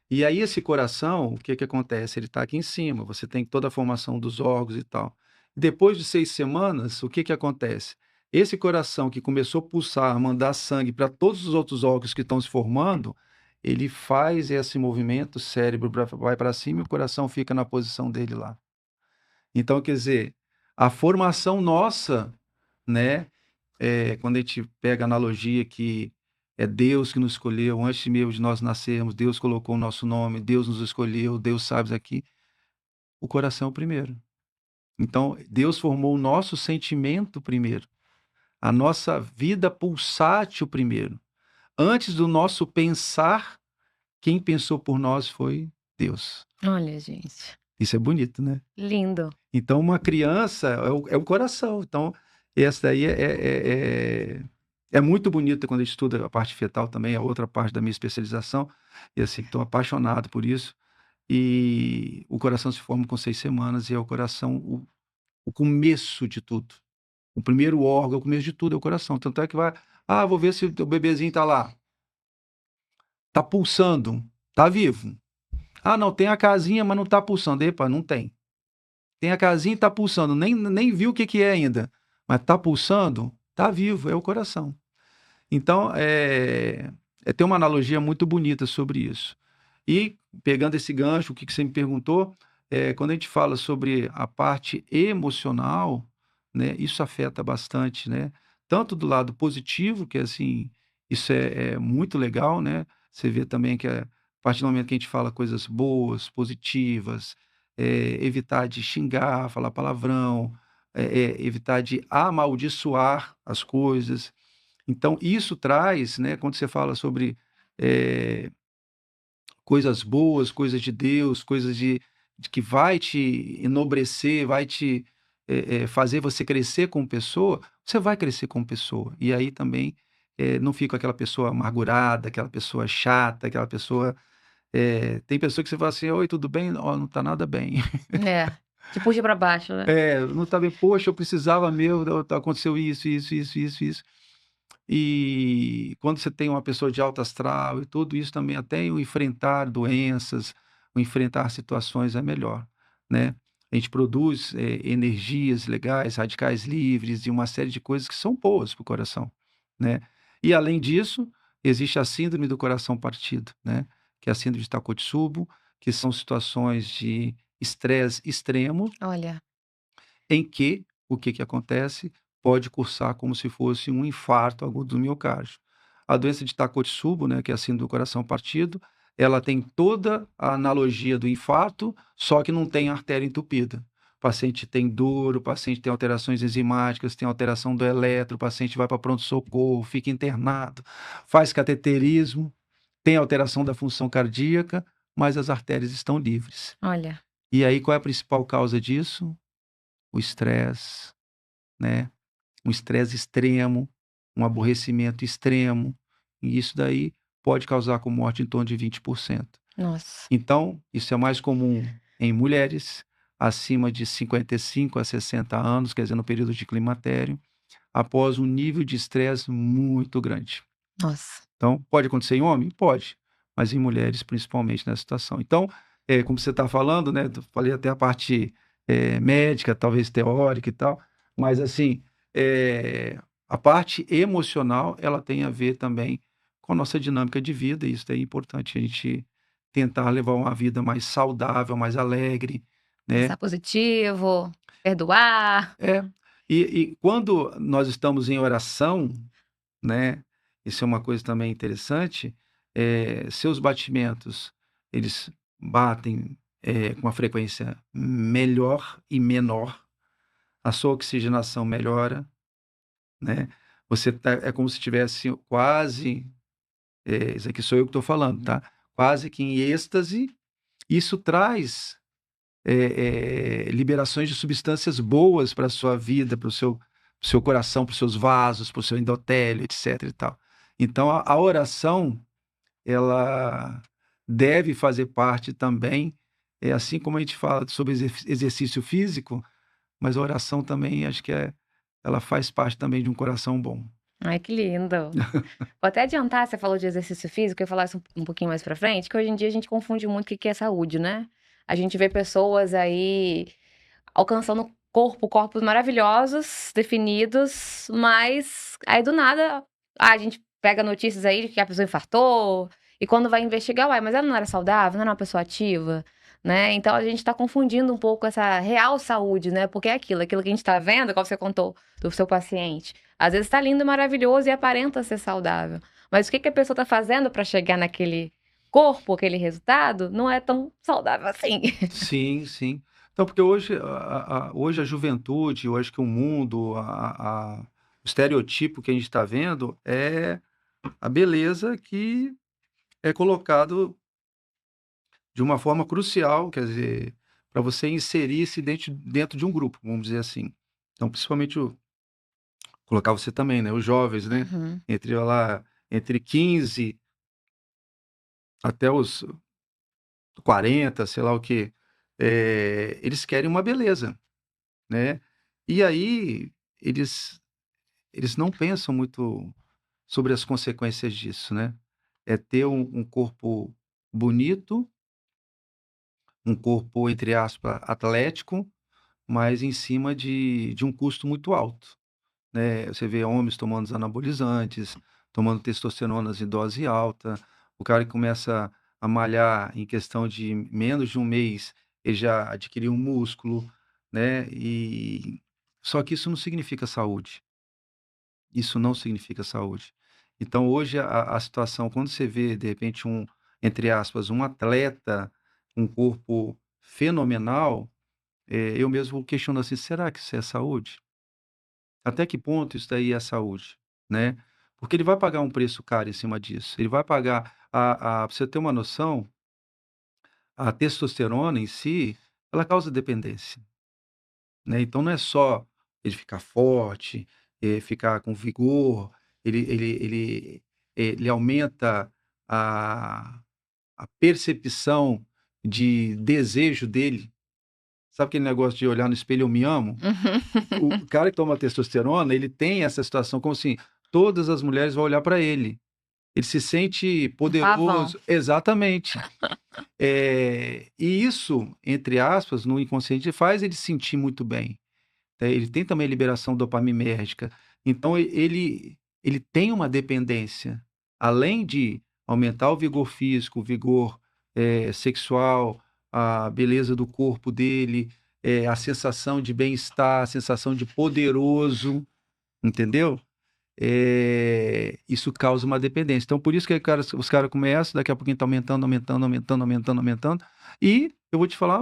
E aí esse coração, o que que acontece? Ele está aqui em cima, você tem toda a formação dos órgãos e tal. Depois de 6 semanas, o que que acontece? Esse coração que começou a pulsar, mandar sangue para todos os outros órgãos que estão se formando, ele faz esse movimento, o cérebro vai para cima e o coração fica na posição dele lá. Então, quer dizer, a formação nossa, né, quando a gente pega a analogia que é Deus que nos escolheu, antes mesmo de nós nascermos, Deus colocou o nosso nome, Deus nos escolheu, Deus sabe isso aqui, o coração primeiro. Então, Deus formou o nosso sentimento primeiro, a nossa vida pulsátil primeiro. Antes do nosso pensar, quem pensou por nós foi Deus. Olha, gente. Isso é bonito, né? Lindo. Então, uma criança é o coração. Então, essa daí é muito bonita quando a gente estuda a parte fetal também, é outra parte da minha especialização. E assim, estou apaixonado por isso. E o coração se forma com 6 semanas e é o coração o começo de tudo. O primeiro órgão, o começo de tudo é o coração. Tanto é que vou ver se o bebezinho está lá. Está pulsando, está vivo. Não, tem a casinha, mas não está pulsando. Epa, não tem. Tem a casinha e está pulsando, nem viu o que, que é ainda, mas está pulsando, está vivo, é o coração. Então, tem uma analogia muito bonita sobre isso. E, pegando esse gancho, o que, que você me perguntou, quando a gente fala sobre a parte emocional, né, isso afeta bastante, né? Tanto do lado positivo, que assim, isso é muito legal, né? Você vê também que a partir do momento que a gente fala coisas boas, positivas, evitar de xingar, falar palavrão, evitar de amaldiçoar as coisas. Então, isso traz, né, quando você fala sobre eh, coisas boas, coisas de Deus, coisas de que vai te enobrecer, vai te fazer você crescer como pessoa, você vai crescer como pessoa. E aí também não fica aquela pessoa amargurada, aquela pessoa chata, aquela pessoa. Tem pessoa que você fala assim: oi, tudo bem? Ó, não tá nada bem. É. Te puxa pra baixo, né? Não tá bem, poxa, eu precisava aconteceu isso, isso, isso, isso, isso. E quando você tem uma pessoa de alto astral e tudo isso também, até o enfrentar doenças, o enfrentar situações é melhor, né? A gente produz energias legais, radicais livres e uma série de coisas que são boas para o coração, né? E além disso, existe a síndrome do coração partido, né? que é a síndrome de Takotsubo, que são situações de estresse extremo, Olha, em que o que acontece? Pode cursar como se fosse um infarto agudo do miocárdio. A doença de Takotsubo, né, que é a síndrome do coração partido, ela tem toda a analogia do infarto, só que não tem artéria entupida. O paciente tem dor, o paciente tem alterações enzimáticas, tem alteração do eletro, o paciente vai para pronto-socorro, fica internado, faz cateterismo, tem alteração da função cardíaca, mas as artérias estão livres. olha. E aí, qual é a principal causa disso? O estresse, né? Um estresse extremo, um aborrecimento extremo, e isso daí pode causar com morte em torno de 20%. Nossa. Então, isso é mais comum em mulheres acima de 55 a 60 anos, quer dizer, no período de climatério, após um nível de estresse muito grande. Nossa. Então, pode acontecer em homem? Pode, mas em mulheres, principalmente nessa situação. Então, como você está falando, né? Eu falei até a parte médica, talvez teórica e tal, mas assim, a parte emocional, ela tem a ver também com a nossa dinâmica de vida, e isso é importante a gente tentar levar uma vida mais saudável, mais alegre, né? Pensar positivo, perdoar. É, e quando nós estamos em oração, né, isso é uma coisa também interessante, seus batimentos, eles batem, com uma frequência melhor e menor, a sua oxigenação melhora, né, você tá é como se tivesse quase, isso aqui sou eu que estou falando, tá, quase que em êxtase, isso traz, liberações de substâncias boas para a sua vida, para o seu coração, para os seus vasos, para o seu endotélio, etc e tal. Então a oração, ela deve fazer parte também, assim como a gente fala sobre exercício físico, mas a oração também acho que ela faz parte também de um coração bom. Ai, que lindo. Vou até adiantar, você falou de exercício físico, eu ia falar isso um pouquinho mais pra frente, que hoje em dia a gente confunde muito o que que é saúde, né? A gente vê pessoas aí alcançando corpos maravilhosos, definidos, mas aí do nada a gente pega notícias aí de que a pessoa infartou, e quando vai investigar, uai, mas ela não era saudável, não era uma pessoa ativa, né? Então a gente tá confundindo um pouco essa real saúde, né? Porque é aquilo que a gente tá vendo, como você contou do seu paciente. Às vezes tá lindo, maravilhoso e aparenta ser saudável. Mas o que que a pessoa tá fazendo para chegar naquele corpo, aquele resultado, não é tão saudável assim. Sim, sim. Então, porque hoje hoje a juventude, eu acho que o mundo, o estereotipo que a gente está vendo é a beleza que é colocado de uma forma crucial, quer dizer, para você inserir-se dentro de um grupo, vamos dizer assim. Então, principalmente colocar você também, né, os jovens, né, Uhum. entre 15 até os 40, sei lá o quê, eles querem uma beleza, né. E aí eles não pensam muito sobre as consequências disso, né. É ter um corpo bonito, um corpo, entre aspas, "atlético", mas em cima de um custo muito alto, né. Você vê homens tomando os anabolizantes, tomando testosteronas em dose alta, o cara que começa a malhar em questão de menos de um mês, ele já adquiriu um músculo, né, só que isso não significa saúde, isso não significa saúde. Então hoje a situação, quando você vê, de repente, entre aspas, um atleta, um corpo fenomenal, eu mesmo questiono assim: "Será que isso é saúde?" Até que ponto isso daí é saúde, né? Porque ele vai pagar um preço caro em cima disso. Ele vai pagar pra você ter uma noção, a testosterona em si, ela causa dependência, né? Então não é só ele ficar forte, ficar com vigor, ele aumenta a a percepção de desejo dele. Sabe aquele negócio de olhar no espelho: "Eu me amo"? O Uhum. cara que toma testosterona, ele tem essa situação como assim, todas as mulheres vão olhar para ele. Ele se sente Um pavão. poderoso exatamente. E isso, entre aspas, no inconsciente faz ele se sentir muito bem, ele tem também liberação dopaminérgica. Então ele tem uma dependência, além de aumentar o vigor físico, o vigor sexual, a beleza do corpo dele, a sensação de bem-estar, a sensação de poderoso, entendeu? Isso causa uma dependência. Então, por isso que os caras começam, daqui a pouquinho tá aumentando, aumentando, aumentando, aumentando, aumentando. E eu vou te falar,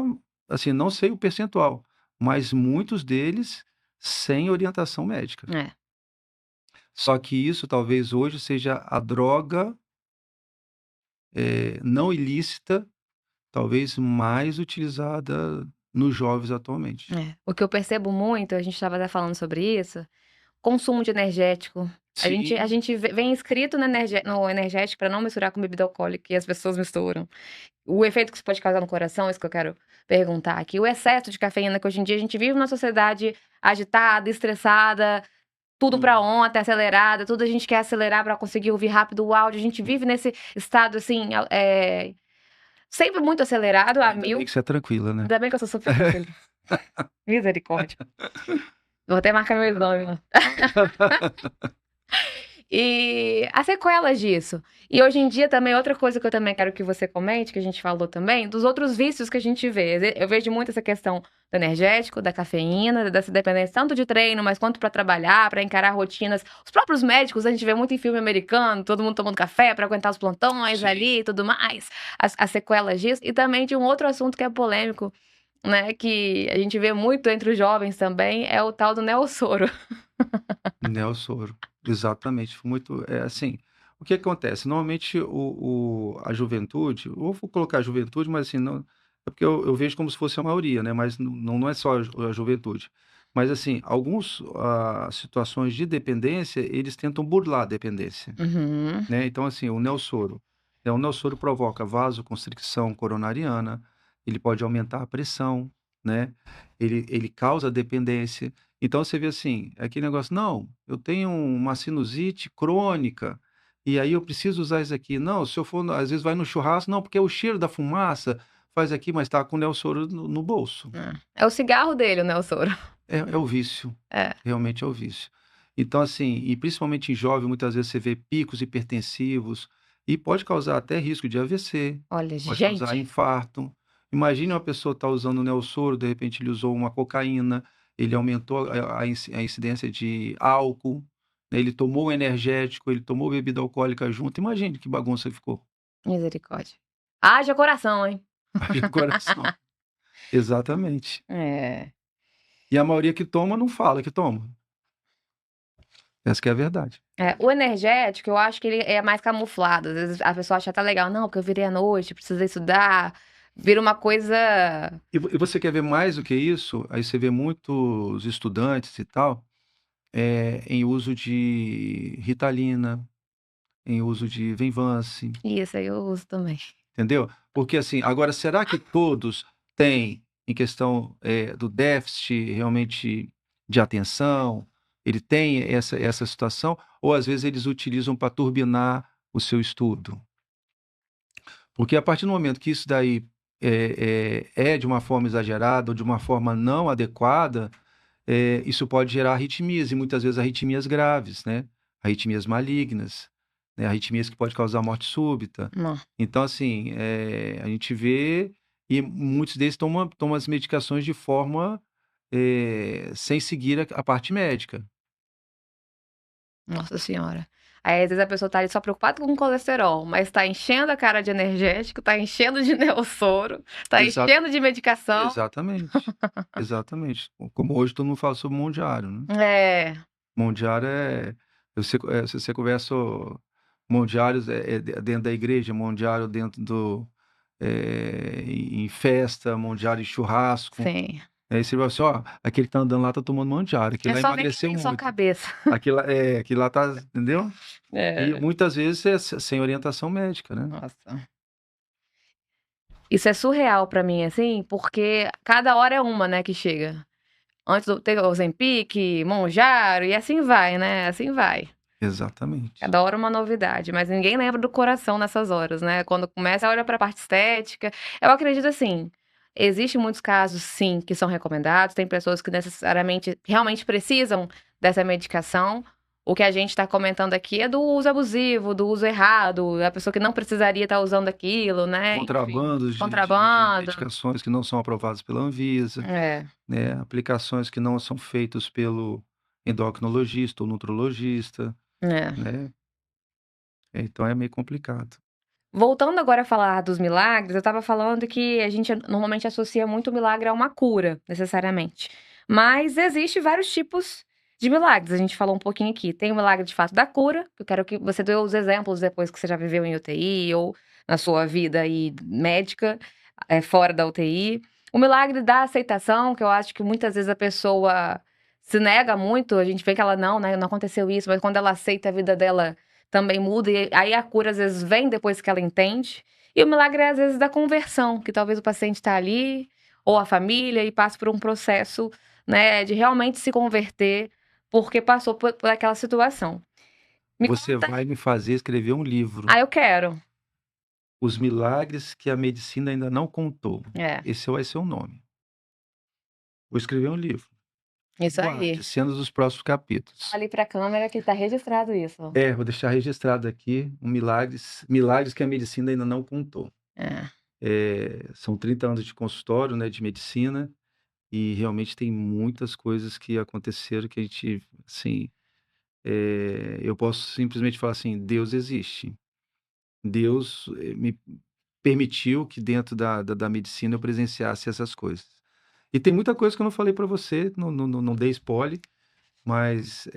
assim, não sei o percentual, mas muitos deles sem orientação médica. É. Só que isso talvez hoje seja a droga não ilícita, talvez mais utilizada nos jovens atualmente. O que eu percebo muito, a gente estava até falando sobre isso, consumo de energético. A Sim, gente vem escrito no energético para não misturar com bebida alcoólica e as pessoas misturam. O efeito que isso pode causar no coração, isso que eu quero perguntar aqui. O excesso de cafeína, que hoje em dia a gente vive numa sociedade agitada, estressada, tudo para ontem, acelerada, tudo a gente quer acelerar para conseguir ouvir rápido o áudio. A gente vive nesse estado, assim, sempre muito acelerado, a ainda bem mil. que você é tranquila, né? Ainda bem que eu sou super tranquila. Misericórdia. Vou até marcar meu exame lá. E as sequelas disso. E hoje em dia também, outra coisa que eu também quero que você comente, que a gente falou também, dos outros vícios que a gente vê. Eu vejo muito essa questão do energético, da cafeína, dessa dependência tanto de treino, mas quanto para trabalhar, para encarar rotinas. Os próprios médicos, a gente vê muito em filme americano, todo mundo tomando café para aguentar os plantões Sim. ali e tudo mais. As sequelas disso. E também de um outro assunto que é polêmico, né, que a gente vê muito entre os jovens também, é o tal do neossoro. Neossoro, exatamente. Muito, assim, o que acontece? Normalmente a juventude, ou vou colocar a juventude, mas assim, não, é porque eu vejo como se fosse a maioria, né? Mas não é só a juventude. Mas assim, algumas situações de dependência, eles tentam burlar a dependência, Uhum. né? Então, assim, o neossoro provoca vasoconstricção coronariana, ele pode aumentar a pressão, né? Ele causa dependência. Então você vê assim, é aquele negócio, não, eu tenho uma sinusite crônica, e aí eu preciso usar isso aqui. Não, se eu for, às vezes vai no churrasco, não, porque o cheiro da fumaça faz aqui, mas tá com o neossoro no bolso. É o cigarro dele, o neossoro. É o vício, É. realmente é o vício. Então, assim, e principalmente em jovem, muitas vezes você vê picos hipertensivos e pode causar até risco de AVC, Olha, pode causar gente, infarto. Imagine uma pessoa estar usando o Neossoro, de repente ele usou uma cocaína, ele aumentou a incidência de álcool, né, ele tomou um energético, ele tomou bebida alcoólica junto. Imagine que bagunça ficou. misericórdia. Haja coração, hein? Haja coração. Exatamente. É. E a maioria que toma não fala que toma. Essa que é a verdade. O energético, eu acho que ele é mais camuflado. Às vezes a pessoa acha até legal, não, porque eu virei à noite, precisei estudar. Vira uma coisa. E você quer ver mais do que isso? Aí você vê muitos estudantes e tal, em uso de Ritalina, em uso de Venvance, Isso aí eu uso também. entendeu? Porque assim, agora será que todos têm, em questão, do déficit realmente de atenção, ele tem essa situação, ou às vezes eles utilizam para turbinar o seu estudo? Porque a partir do momento que isso daí é de uma forma exagerada ou de uma forma não adequada, isso pode gerar arritmias, e muitas vezes arritmias graves, né? Arritmias malignas, né? Arritmias que pode causar morte súbita. Não. Então, assim, a gente vê, e muitos deles tomam as medicações de forma sem seguir a parte médica. Nossa senhora. Aí, às vezes, a pessoa tá ali só preocupada com o colesterol, mas tá enchendo a cara de energético, tá enchendo de neossoro, tá Exa- enchendo de medicação. Exatamente. Exatamente. Como hoje todo mundo fala sobre mondiário, né? É. Mondiário se você conversa mondiários dentro da igreja, mondiário dentro em festa, mondiário em churrasco. Sim. Aí você vai assim, ó, aquele que tá andando lá tá tomando mondiário, aquele É lá só ver quem emagreceu tem sua muito. cabeça. Aquele lá tá, entendeu? E É. muitas vezes é sem orientação médica, né? Nossa. Isso é surreal pra mim, assim, porque cada hora é uma, né, que chega. Antes teve o Ozempic, Monjaro, e assim vai, né? Assim vai. Exatamente. Cada hora uma novidade, mas ninguém lembra do coração nessas horas, né? Quando começa, olha pra parte estética. Eu acredito assim, existem muitos casos, sim, que são recomendados, tem pessoas que necessariamente, realmente precisam dessa medicação, O que a gente está comentando aqui é do uso abusivo, do uso errado, da pessoa que não precisaria estar usando aquilo, né? Enfim, Contrabandos de contrabando. medicações que não são aprovadas pela Anvisa, É, né? Aplicações que não são feitas pelo endocrinologista ou nutrologista, é. né? Então é meio complicado. Voltando agora a falar dos milagres, eu estava falando que a gente normalmente associa muito o milagre a uma cura, necessariamente. Mas existe vários tipos de milagres. A gente falou um pouquinho aqui. Tem o milagre de fato da cura, que eu quero que você dê os exemplos depois que você já viveu em UTI ou na sua vida aí médica, fora da UTI. O milagre da aceitação, que eu acho que muitas vezes a pessoa se nega muito, a gente vê que ela não, né, não aconteceu isso, mas quando ela aceita a vida dela também muda, e aí a cura às vezes vem depois que ela entende. E o milagre é às vezes da conversão, que talvez o paciente está ali, ou a família, e passa por um processo, né, de realmente se converter, porque passou por aquela situação. Me Você conta. vai me fazer escrever um livro, Ah, eu quero. Os Milagres que a Medicina Ainda Não Contou. É, Esse vai ser o nome. Vou escrever um livro. isso Guarde, aí. cenas dos próximos capítulos. Fala ali pra câmera que tá registrado isso. Vou deixar registrado aqui Milagres que a Medicina Ainda Não Contou. É. São 30 anos de consultório, né, de medicina, e realmente tem muitas coisas que aconteceram que a gente, assim, eu posso simplesmente falar assim: Deus existe. Deus me permitiu que dentro da medicina eu presenciasse essas coisas. E tem muita coisa que eu não falei para você, não dei spoiler, mas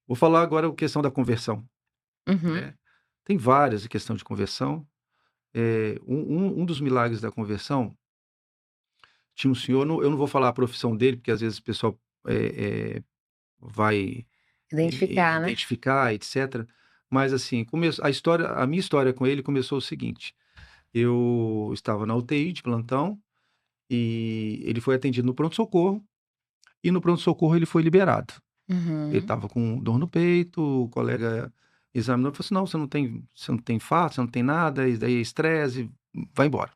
vou falar agora a questão da conversão, Uhum. né? Tem várias em questão de conversão. Um dos milagres da conversão, tinha um senhor, eu não vou falar a profissão dele, porque às vezes o pessoal vai Identificar, né? identificar, etc. Mas assim, a minha história com ele começou o seguinte: eu estava na UTI de plantão e ele foi atendido no pronto-socorro, e no pronto-socorro ele foi liberado. Ele Uhum. estava com dor no peito, o colega examinou e falou assim: não, você não tem infarto, você não tem nada, isso daí é estresse, vai embora.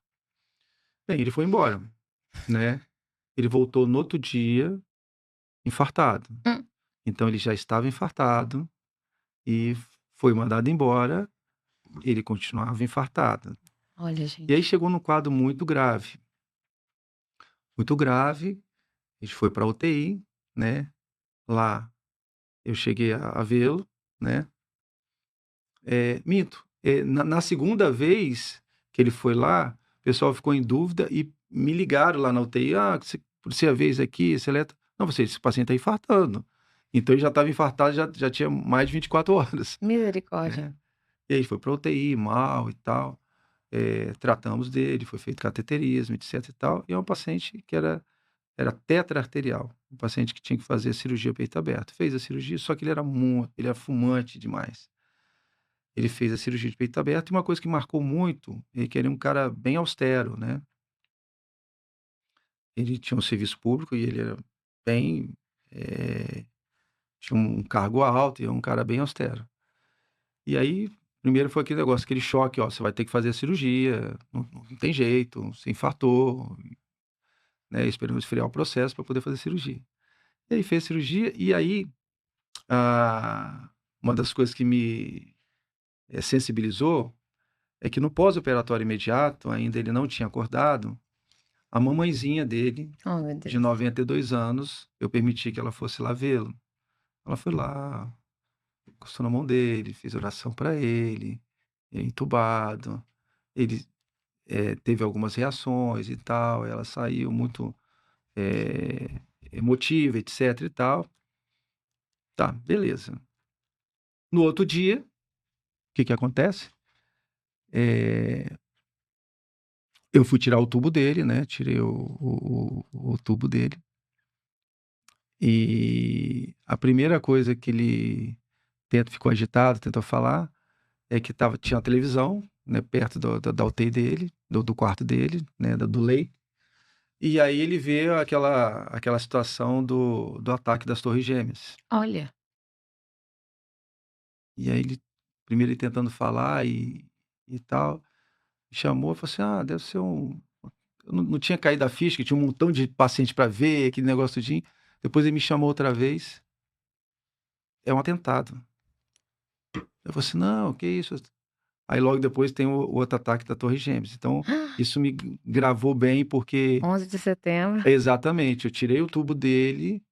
Bem, ele foi embora, né? Ele voltou no outro dia infartado. Hum. Então ele já estava infartado e foi mandado embora, ele continuava infartado. Olha, E aí gente. chegou num quadro muito grave. Muito grave, a gente foi para UTI, né? Lá eu cheguei a vê-lo, né? Minto, na segunda vez que ele foi lá, o pessoal ficou em dúvida e me ligaram lá na UTI: "Ah, por ser a vez aqui, esse eletro", "Não, esse paciente está infartando". Então ele já estava infartado, já tinha mais de 24 horas, Misericórdia. né. E aí foi pra UTI, mal e tal, tratamos dele, foi feito cateterismo, etc e tal, e é um paciente que era tetra-arterial, um paciente que tinha que fazer cirurgia peito aberto. Fez a cirurgia, só que ele era fumante demais. Ele fez a cirurgia de peito aberto, e uma coisa que marcou muito é que ele é um cara bem austero, né. Ele tinha um serviço público e ele era bem, eh, tinha um cargo alto e é um cara bem austero. E aí, primeiro foi aquele negócio, aquele choque: "Ó, você vai ter que fazer a cirurgia, não tem jeito, você infartou", né, esperando esfriar o processo para poder fazer a cirurgia. E aí fez a cirurgia, e aí, ah, uma das coisas que me, sensibilizou, é que no pós-operatório imediato, ainda ele não tinha acordado, a mamãezinha dele, Oh, meu de Deus. 92 anos, eu permiti que ela fosse lá vê-lo. Ela foi lá, encostou na mão dele, fez oração para ele, entubado. Ele, teve algumas reações e tal, ela saiu muito, emotiva, etc e tal. Tá, beleza. No outro dia, o que que acontece? Eh, eu fui tirar o tubo dele, né, tirei o tubo dele, e a primeira coisa que ele ficou agitado, tentou falar, é que tinha uma televisão, né, perto da UTI dele, do quarto dele, né, do leito, e aí ele vê aquela situação do ataque das Torres Gêmeas. Olha. E aí primeiro ele tentando falar e tal, chamou e falou assim: "Ah, deve ser um". Eu não tinha caído a ficha que tinha um montão de paciente para ver, aquele negócio tudinho. Depois ele me chamou outra vez, é um atentado. Eu falei assim: "Não, que isso?" Aí logo depois tem o outro ataque da Torre Gêmeas. Então, isso me gravou bem, porque 11 de setembro. exatamente, eu tirei o tubo dele,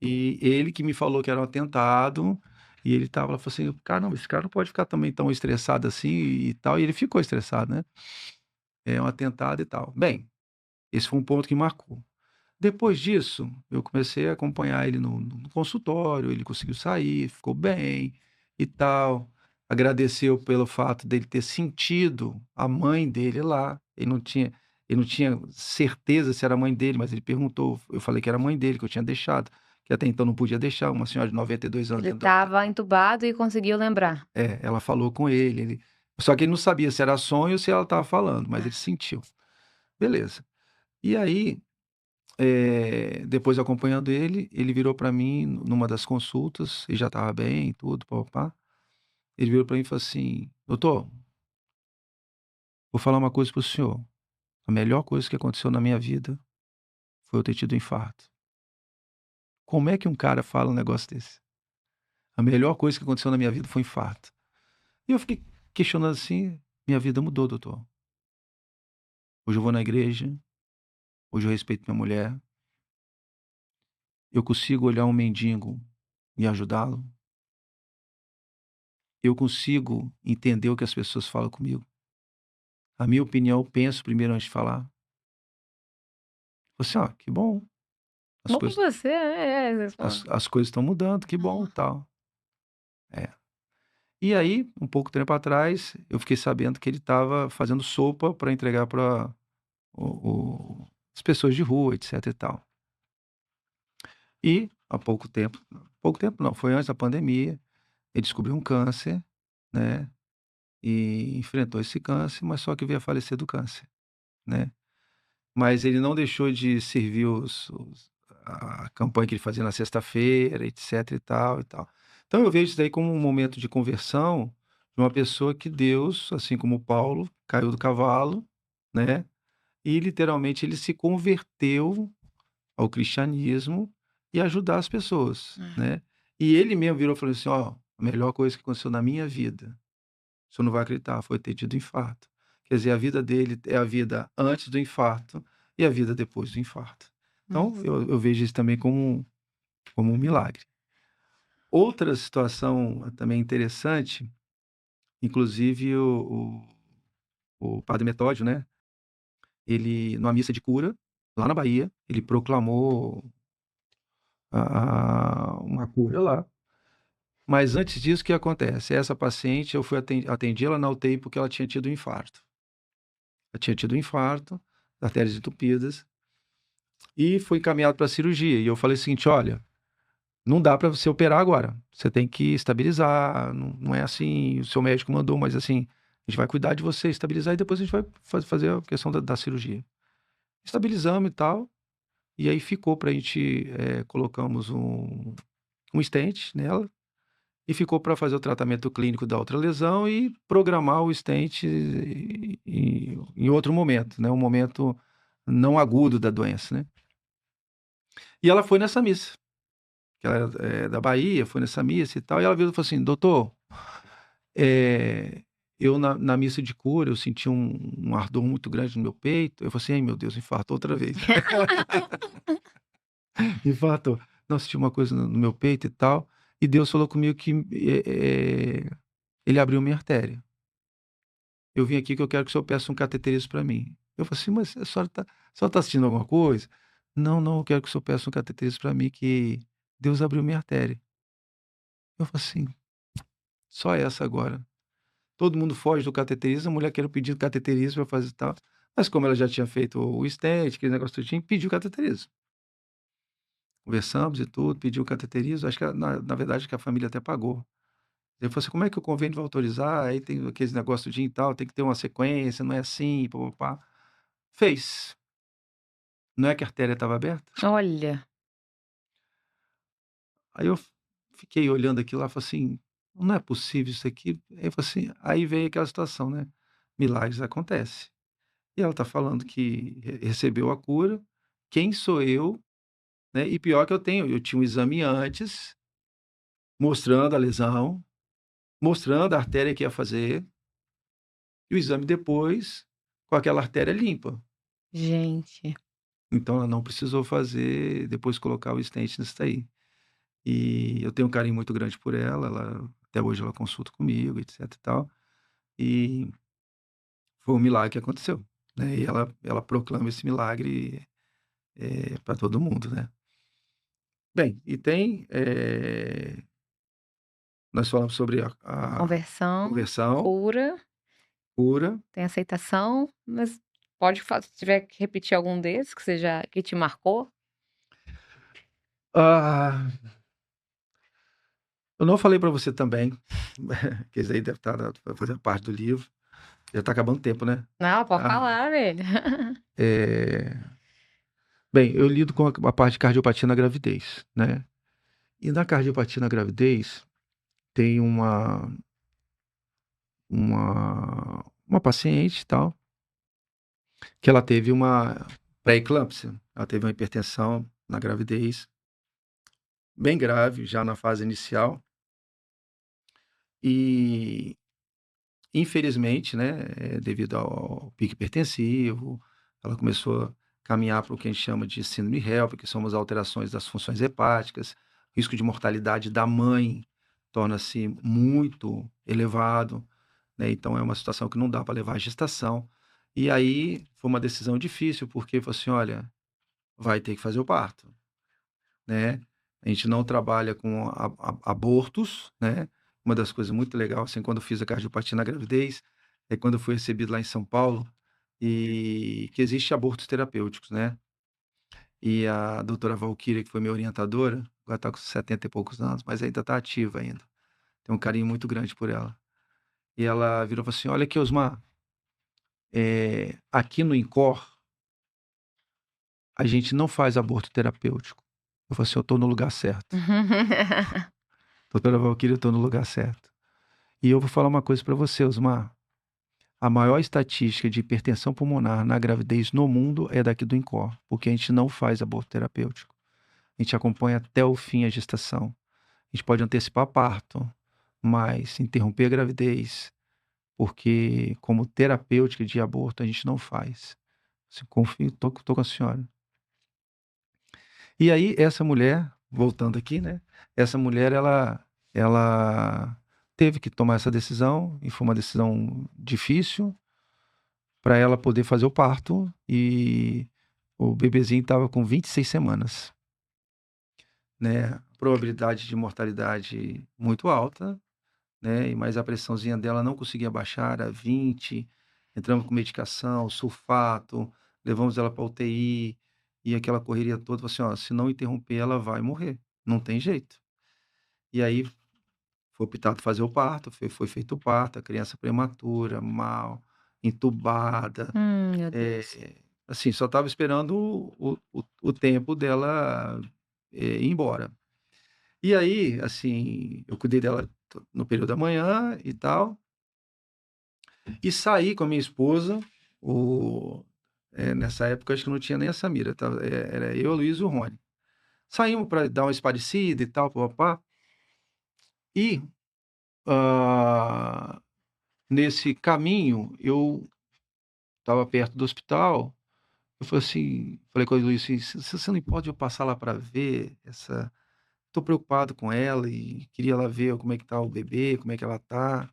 e ele que me falou que era um atentado, e ele estava lá, falou assim: "Caramba, esse cara não pode ficar também tão estressado assim", e tal, e ele ficou estressado, né. É um atentado e tal. Bem, esse foi um ponto que marcou. Depois disso, eu comecei a acompanhar ele no consultório, ele conseguiu sair, ficou bem e tal. Agradeceu pelo fato dele ter sentido a mãe dele lá. Ele não tinha certeza se era a mãe dele, mas ele perguntou. Eu falei que era a mãe dele, que eu tinha deixado, que até então não podia deixar, uma senhora de 92 anos Ele dentro da estava entubado e conseguiu lembrar. ela falou com só que ele não sabia se era sonho ou se ela estava falando, mas Ah, ele sentiu. Beleza. E aí depois acompanhando ele, ele virou para mim numa das consultas, ele já estava bem, tudo, pá-pá-pá. Ele virou para mim e falou assim: "Doutor, vou falar uma coisa para o senhor. A melhor coisa que aconteceu na minha vida foi eu ter tido um infarto". Como é que um cara fala um negócio desse? "A melhor coisa que aconteceu na minha vida foi um infarto". E eu fiquei questionando assim, minha vida mudou, doutor. Hoje eu vou na igreja, hoje eu respeito minha mulher, eu consigo olhar um mendigo e ajudá-lo, eu consigo entender o que as pessoas falam comigo. A minha opinião, eu penso primeiro antes de falar. Você, ó, que bom, as bom pra coisas você, né, as coisas estão mudando, que bom, tal. É. E aí, um pouco tempo atrás, eu fiquei sabendo que ele estava fazendo sopa para entregar para as pessoas de rua, etc e tal. E há pouco tempo não, foi antes da pandemia, ele descobriu um câncer, né, e enfrentou esse câncer, mas só que veio a falecer do câncer, né. Mas ele não deixou de servir os a campanha que ele fazia na sexta-feira, etc e tal e tal. Então eu vejo isso daí como um momento de conversão de uma pessoa que Deus, assim como Paulo, caiu do cavalo, né, e literalmente ele se converteu ao cristianismo e ajudar as pessoas, Ah, né. E ele mesmo virou e falou assim: "Ó, a melhor coisa que aconteceu na minha vida, o senhor não vai acreditar, foi ter tido infarto". Quer dizer, a vida dele é a vida antes do infarto e a vida depois do infarto. Então nossa. eu vejo isso também como um milagre. Outra situação também interessante, inclusive o padre Metódio, né, ele numa missa de cura, lá na Bahia, ele proclamou uma cura lá. Mas antes disso, o que acontece? Essa paciente, eu fui atendi ela na UTI porque ela tinha tido um infarto. Ela tinha tido um infarto, artérias entupidas, e foi encaminhado para cirurgia. E eu falei o seguinte: "Olha, não dá para você operar agora, você tem que estabilizar, não é assim, o seu médico mandou, mas assim, a gente vai cuidar de você, estabilizar e depois a gente vai fazer a questão da cirurgia". Estabilizamos e tal, e aí ficou pra gente, colocamos um stent nela, e ficou para fazer o tratamento clínico da outra lesão e programar o stent em outro momento, né, um momento não agudo da doença, né. E ela foi nessa missa, que ela é da Bahia, foi nessa missa e tal, e ela virou e falou assim: "Doutor, eh, eu na missa de cura, eu senti um ardor muito grande no meu peito". Eu falei assim: "Ai meu Deus, infartou outra vez". Infartou. "Não, senti uma coisa no meu peito e tal, e Deus falou comigo que, ele abriu minha artéria. Eu vim aqui que eu quero que o senhor peça um cateterismo para mim". Eu falei assim: "Mas a senhora tá assistindo alguma coisa?". "Não, não, eu quero que o senhor peça um cateterismo para mim que Deus abriu minha artéria". Eu falei assim: "Só essa agora". Todo mundo foge do cateterismo, a mulher querendo pedir cateterismo pra fazer e tal, mas como ela já tinha feito o stent, aquele negócio tudinho, pediu cateterismo. Conversamos e tudo, pediu o cateterismo, acho que na verdade que a família até pagou. Ele falou assim: "Como é que o convênio vai autorizar? Aí tem aqueles negócio tudinho e tal, tem que ter uma sequência, não é assim, pá-pá-pá". Fez. Não é que a artéria estava aberta? Olha, Aí eu fiquei olhando aquilo lá, e falei assim: "Não é possível isso aqui". Aí eu falei assim, aí veio aquela situação, né, milagres acontece. E ela está falando que recebeu a cura, quem sou eu, né? E pior que eu tinha um exame antes, mostrando a lesão, mostrando a artéria que ia fazer, e o exame depois com aquela artéria limpa. Gente. Então ela não precisou fazer, depois colocar o stent nisso daí. E eu tenho um carinho muito grande por ela, até hoje ela consulta comigo, etc e tal. E foi um milagre que aconteceu, né? E ela proclama esse milagre para todo mundo, né? Bem, e tem, nós falamos sobre a Conversão, conversão, cura, cura. tem aceitação, mas se tiver que repetir algum desses que te marcou? Ah, eu não falei para você também, que isso aí deve estar, vai fazer parte do livro. Já está acabando o tempo, né? Não, pode Ah, falar, velho. é... Bem, eu lido com a parte de cardiopatia na gravidez, né? E na cardiopatia na gravidez tem uma paciente e tal, que ela teve uma pré-eclâmpsia, ela teve uma hipertensão na gravidez, bem grave, já na fase inicial, e infelizmente, né, devido ao pico hipertensivo, ela começou a caminhar para o que a gente chama de síndrome HELP, que são as alterações das funções hepáticas, risco de mortalidade da mãe torna-se muito elevado, né? Então é uma situação que não dá para levar à gestação. E aí foi uma decisão difícil, porque falou assim: olha, vai ter que fazer o parto, né? A gente não trabalha com abortos, né? Uma das coisas muito legais, assim, quando eu fiz a cardiopatia na gravidez, é quando eu fui recebido lá em São Paulo, e que existe abortos terapêuticos, né? E a doutora Valquíria, que foi minha orientadora, agora está com 70 e poucos anos, mas ainda está ativa ainda. Tenho um carinho muito grande por ela. E ela virou e falou assim: olha aqui, Osmar, aqui no INCOR, a gente não faz aborto terapêutico. Eu falei assim: eu estou no lugar certo. Doutora Valquíria, eu estou no lugar certo. E eu vou falar uma coisa para você, Osmar. A maior estatística de hipertensão pulmonar na gravidez no mundo é daqui do INCOR, porque a gente não faz aborto terapêutico. A gente acompanha até o fim a gestação. A gente pode antecipar parto, mas interromper a gravidez, porque como terapêutica de aborto a gente não faz. Se confio, tô com a senhora. E aí essa mulher, voltando aqui, né? Essa mulher, ela teve que tomar essa decisão, e foi uma decisão difícil para ela poder fazer o parto, e o bebezinho estava com 26 semanas, né? Probabilidade de mortalidade muito alta, né? Mas a pressãozinha dela não conseguia baixar, era 20. Entramos com medicação, sulfato, levamos ela para UTI, e aquela correria toda, falou assim: ó, se não interromper, ela vai morrer, não tem jeito. E aí foi optado fazer o parto, foi feito o parto, a criança prematura, mal, entubada, Meu Deus. assim, só estava esperando o tempo dela ir embora. E aí, assim, eu cuidei dela no período da manhã e tal, e saí com a minha esposa, nessa época acho que não tinha nem a Samira, era eu, a Luiz e o Rony. Saímos para dar uma esparecida e tal, papá. E ah, nesse caminho, eu estava perto do hospital. Eu falei assim, falei com a Luiz assim: se você não pode eu passar lá para ver essa. Estou preocupado com ela e queria lá ver como é que tá o bebê, como é que ela tá.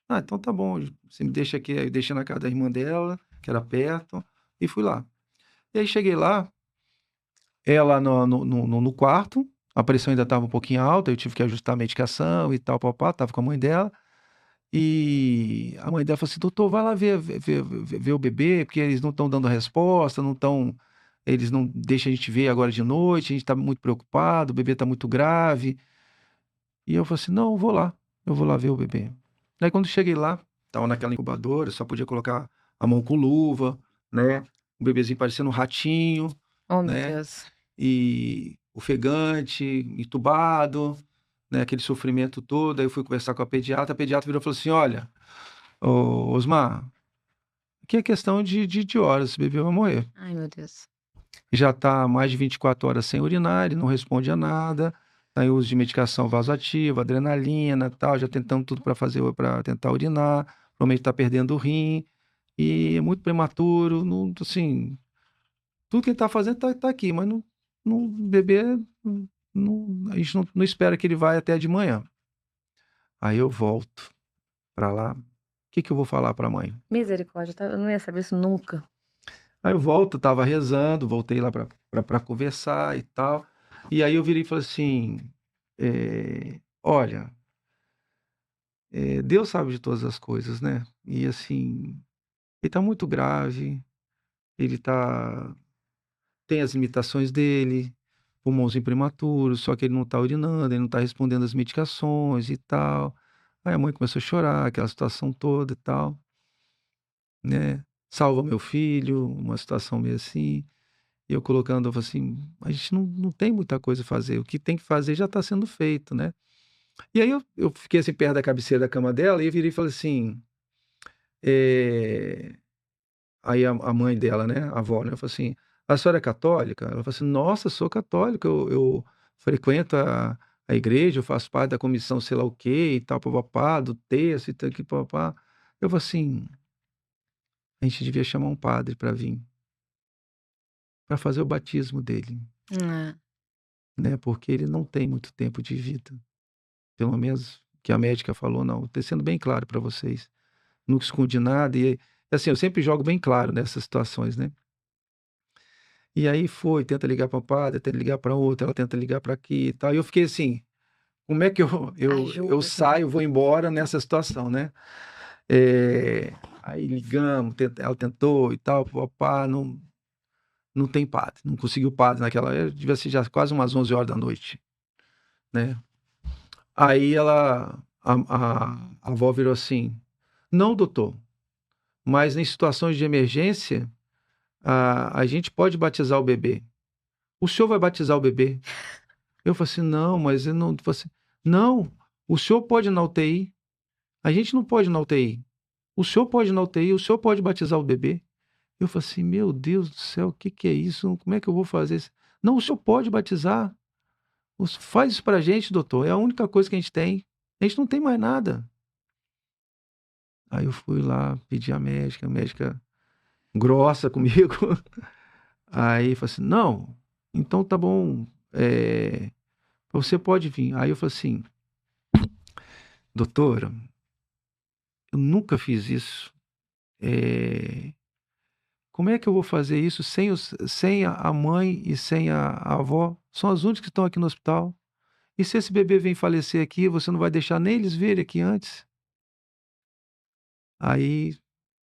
Ah, então tá bom, você me deixa aqui. Aí eu deixei na casa da irmã dela, que era perto, e fui lá. E aí cheguei lá, ela no quarto, a pressão ainda estava um pouquinho alta, eu tive que ajustar a medicação e tal, papá, tava com a mãe dela. E a mãe dela falou assim: doutor, vai lá ver o bebê, porque eles não estão dando resposta, eles não deixam a gente ver agora de noite, a gente está muito preocupado, o bebê está muito grave. E eu falei assim: não, eu vou lá ver o bebê. Aí quando cheguei lá, estava naquela incubadora, só podia colocar a mão com luva, né? O bebezinho parecendo um ratinho, Oh, meu né? Deus. E ofegante, entubado, né? Aquele sofrimento todo. Aí eu fui conversar com a pediatra virou e falou assim: olha, Osmar, aqui é questão de horas, esse bebê vai morrer. Ai, meu Deus. já está mais de 24 horas sem urinar, ele não responde a nada, está em uso de medicação vasoativa, adrenalina, tal, já tentamos tudo para tentar urinar, provavelmente está perdendo o rim, e é muito prematuro, não, assim, tudo que ele está fazendo está aqui, mas o bebê, a gente não espera que ele vai até de manhã. Aí eu volto para lá, o que eu vou falar para a mãe? Misericórdia, eu não ia saber isso nunca. Aí eu volto, tava rezando, voltei lá para conversar e tal. E aí eu virei e falei assim: olha, Deus sabe de todas as coisas, né? E assim, ele tá muito grave, ele tem as limitações dele, pulmãozinho prematuro, só que ele não tá urinando, ele não tá respondendo as medicações e tal. Aí a mãe começou a chorar, aquela situação toda e tal, né? Salva meu filho, uma situação meio assim. E eu colocando, eu falei assim, a gente não tem muita coisa a fazer, o que tem que fazer já está sendo feito, né? E aí eu fiquei assim perto da cabeceira da cama dela e eu virei e falei assim, é... aí a mãe dela, né, a avó, né, eu falei assim, a senhora é católica? Ela falou assim, nossa, sou católica, eu frequento a igreja, eu faço parte da comissão sei lá o quê e tal, papapá, do terço e tal, que papapá. Eu falei assim, a gente devia chamar um padre para vir, para fazer o batismo dele, Ah, né, porque ele não tem muito tempo de vida. Pelo menos que a médica falou, não, tô sendo bem claro para vocês. Nunca escondi nada e, assim, eu sempre jogo bem claro nessas situações, né. E aí foi, tenta ligar para um padre, tenta ligar para outro, ela tenta ligar para aqui e tal, e eu fiquei assim, como é que eu ajuda, assim. saio, vou embora nessa situação, né. Eh, aí ligamos, ela tentou e tal, papá, não tem padre, não conseguiu padre devia ser já quase umas 11 horas da noite, né. Aí a avó virou assim: "Não, doutor, mas em situações de emergência, a gente pode batizar o bebê. O senhor vai batizar o bebê?" Eu falei assim: "Não, mas eu não", falei assim: "Não, o senhor pode ir na UTI, a gente não pode ir na UTI. O senhor pode ir na UTI, o senhor pode batizar o bebê". Eu falei assim: "Meu Deus do céu, o que que é isso? Como é que eu vou fazer isso?" "Não, o senhor pode batizar. Faz isso pra gente, doutor, é a única coisa que a gente tem. A gente não tem mais nada". Aí eu fui lá, pedi a médica grossa comigo. Aí falou assim: "Não, então tá bom, você pode vir". Aí eu falei assim: "Doutora, eu nunca fiz isso, eh, como é que eu vou fazer isso sem a mãe e sem a avó? São as únicas que estão aqui no hospital. E se esse bebê vem falecer aqui, você não vai deixar nem eles verem aqui antes?" Aí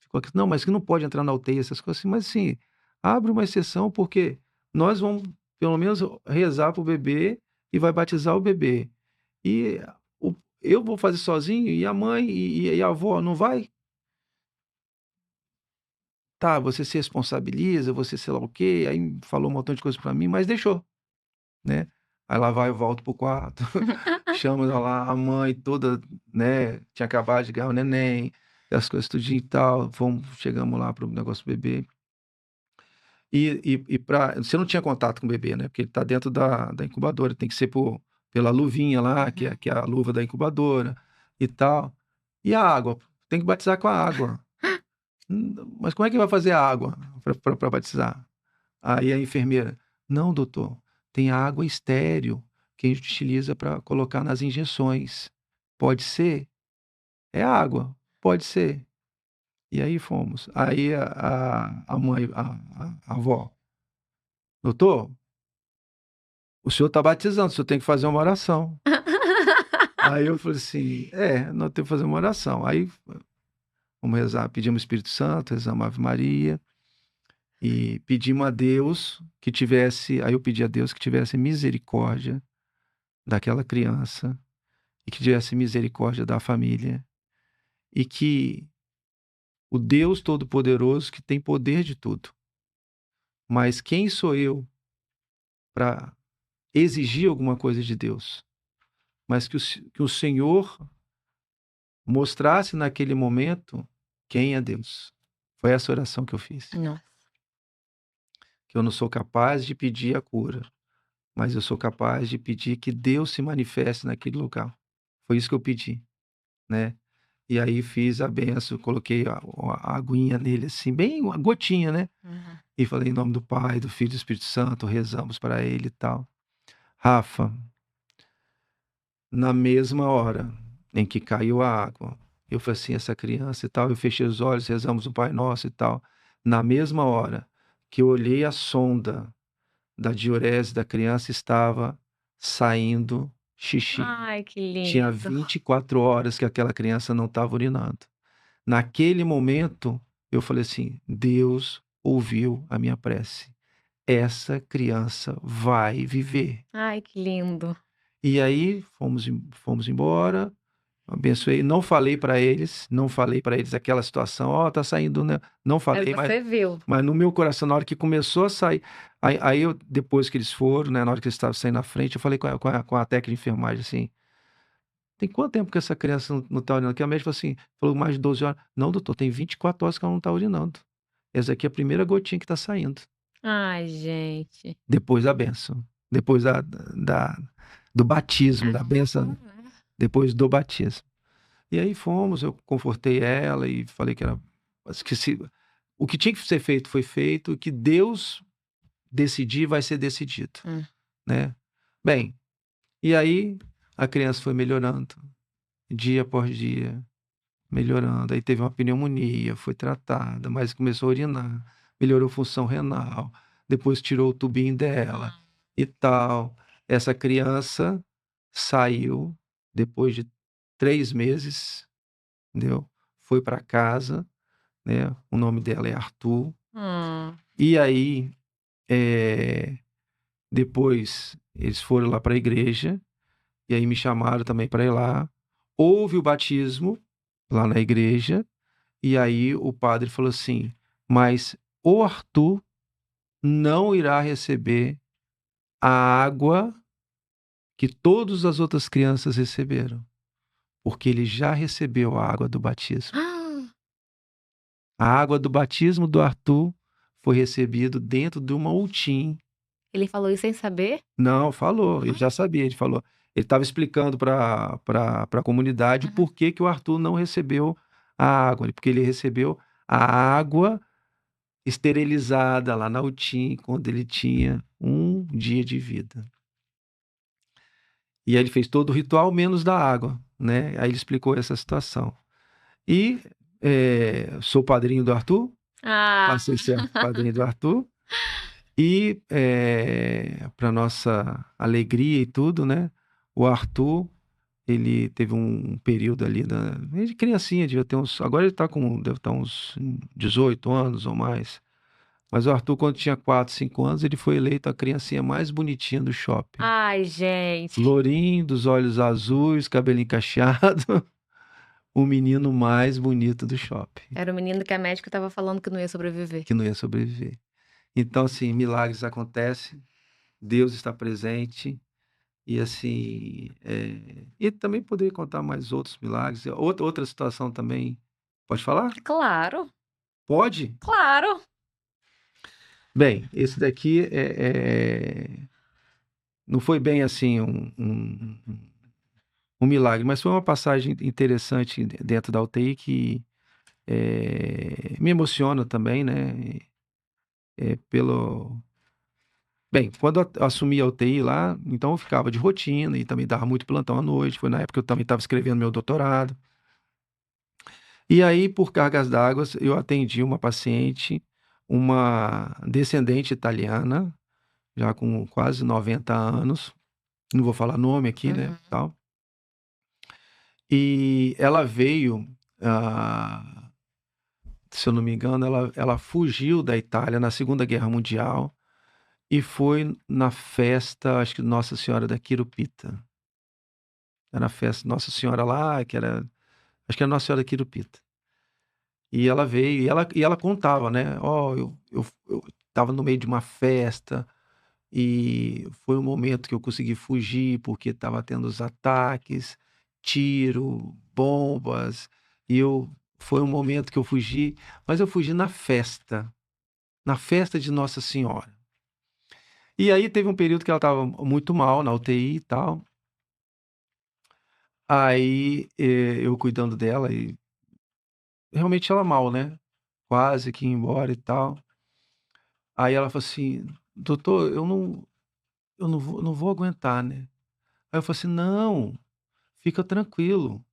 ficou aqui: "Não, mas que não pode entrar na UTI", essas coisas assim, mas assim, abre uma exceção, porque nós vamos pelo menos rezar para o bebê e vai batizar o bebê. E o eu vou fazer sozinho e a mãe e a avó não vai? Tá, você se responsabiliza, você sei lá o quê, aí falou um montão de coisa pra mim, mas deixou, né. Aí lá vai eu volto pro quarto, chamo lá a mãe toda, né, tinha acabado de ganhar o neném, as coisas tudinho e tal, chegamos lá para o negócio do bebê. Você não tinha contato com o bebê, né, porque ele tá dentro da incubadora, tem que ser pela luvinha lá, que é Uhum. que é a luva da incubadora e tal. E a água? Tem que batizar com a água. Mas como é que vai fazer a água pra batizar?" Aí a enfermeira: "Não, doutor, tem água estéril que a gente utiliza para colocar nas injeções. Pode ser?" "É água, pode ser". E aí fomos. Aí a mãe, a avó: "Doutor, o senhor está batizando, o senhor tem que fazer uma oração". Aí eu falei assim: nós temos que fazer uma oração". Aí vamos rezar, pedimos o Espírito Santo, rezamos Ave Maria e pedimos a Deus que tivesse aí eu pedi a Deus que tivesse misericórdia daquela criança e que tivesse misericórdia da família e que o Deus Todo-Poderoso, que tem poder de tudo, mas quem sou eu para exigir alguma coisa de Deus? Mas que o Senhor mostrasse naquele momento quem é Deus. Foi essa oração que eu fiz. Nossa. que eu não sou capaz de pedir a cura, mas eu sou capaz de pedir que Deus se manifeste naquele lugar. Foi isso que eu pedi, né. E aí fiz a benção, coloquei a aguinha nele, assim, bem uma gotinha, né, Uhum. e falei: "Em nome do Pai, do Filho e do Espírito Santo", rezamos para ele e tal. Rafa, na mesma hora em que caiu a água, eu falei assim: "Essa criança e tal", eu fechei os olhos, rezamos o Pai Nosso e tal. Na mesma hora que eu olhei a sonda da diurese da criança, estava saindo xixi. Ai, que Tinha lindo. 24 horas que aquela criança não estava urinando. Naquele momento, eu falei assim: "Deus ouviu a minha prece. Essa criança vai viver". Ai, que lindo. E aí fomos embora, abençoei, não falei para eles aquela situação: "Ó, tá saindo, né", não Aí falei, você viu. mas no meu coração, na hora que começou a sair, aí eu, depois que eles foram, né, na hora que eles estavam saindo na frente, eu falei com a técnica de enfermagem assim: "Tem quanto tempo que essa criança não tá urinando?" Que a médica falou: "Mais de 12 horas". "Não, doutor, tem 24 horas que ela não tá urinando. Essa aqui é a primeira gotinha que tá saindo". Ai, gente. Depois da bênção, depois da do batismo, da bênção, depois do batismo. E aí fomos, eu confortei ela e falei que era, que se o que tinha que ser feito foi feito, o que Deus decidir vai ser decidido, Hum. né. Bem, e aí a criança foi melhorando, dia após dia, melhorando, aí teve uma pneumonia, foi tratada, mas começou a urinar, melhorou função renal, depois tirou o tubinho dela e tal. Essa criança saiu depois de 3 meses, entendeu, foi para casa, né, o nome dela é Arthur. Hum. E aí, eh, depois eles foram lá para a igreja, e aí me chamaram também para ir lá. Houve o batismo lá na igreja, e aí o padre falou assim: "Mas o Arthur não irá receber a água que todas as outras crianças receberam, porque ele já recebeu a água do batismo". Ah, A água do batismo do Arthur foi recebido dentro de uma UTIM. ele falou isso sem saber? Não, falou, ele já sabia, ele falou, ele estava explicando para a comunidade o Uhum. porquê que o Arthur não recebeu a água, porque ele recebeu a água esterilizada lá na UTIM quando ele tinha 1 dia de vida. E aí ele fez todo o ritual menos da água, né, aí ele explicou essa situação. E, sou padrinho do Arthur, Ah. passei a ser padrinho do Arthur, e, para nossa alegria e tudo, né, o Arthur, ele teve um período ali de criancinha, devia ter uns, agora ele deve estar uns 18 anos ou mais. Mas o Arthur, quando tinha 4, 5 anos, ele foi eleito a criancinha mais bonitinha do shopping. Ai, gente. Lourinho, dos olhos azuis, cabelinho cacheado, o menino mais bonito do shopping, Era o menino que a médica estava falando que não ia sobreviver. que não ia sobreviver. Então, assim, milagres acontecem, Deus está presente. E assim, e também poderia contar mais outros milagres. Outra situação também, pode falar? Claro, Pode? claro. Bem, esse daqui não foi bem assim um milagre, mas foi uma passagem interessante dentro da UTI que me emociona também, né? Pelo Bem, quando eu assumi a UTI lá, então eu ficava de rotina e também dava muito plantão à noite. Foi na época que eu também estava escrevendo meu doutorado. E aí, por cargas d'água, eu atendi uma paciente, uma descendente italiana, já com quase 90 anos, não vou falar nome aqui, né, Uhum. tal. E ela veio, ah, se eu não me engano, ela fugiu da Itália na Segunda Guerra Mundial e foi na festa, acho que Nossa Senhora da Quirupita. Era a festa Nossa Senhora lá, que era, acho que era Nossa Senhora da Quirupita. E ela veio e ela contava, né: "Ó, eu estava no meio de uma festa e foi um momento que eu consegui fugir, porque estava tendo os ataques, tiro, bombas, e eu foi um momento que eu fugi, mas eu fugi na festa de Nossa Senhora". E aí teve um período que ela estava muito mal na UTI e tal. Aí eu cuidando dela e realmente ela mal, né? Quase que ia embora e tal. Aí ela falou assim: doutor, eu não vou aguentar, né? Aí eu falei assim: não, fica tranquilo.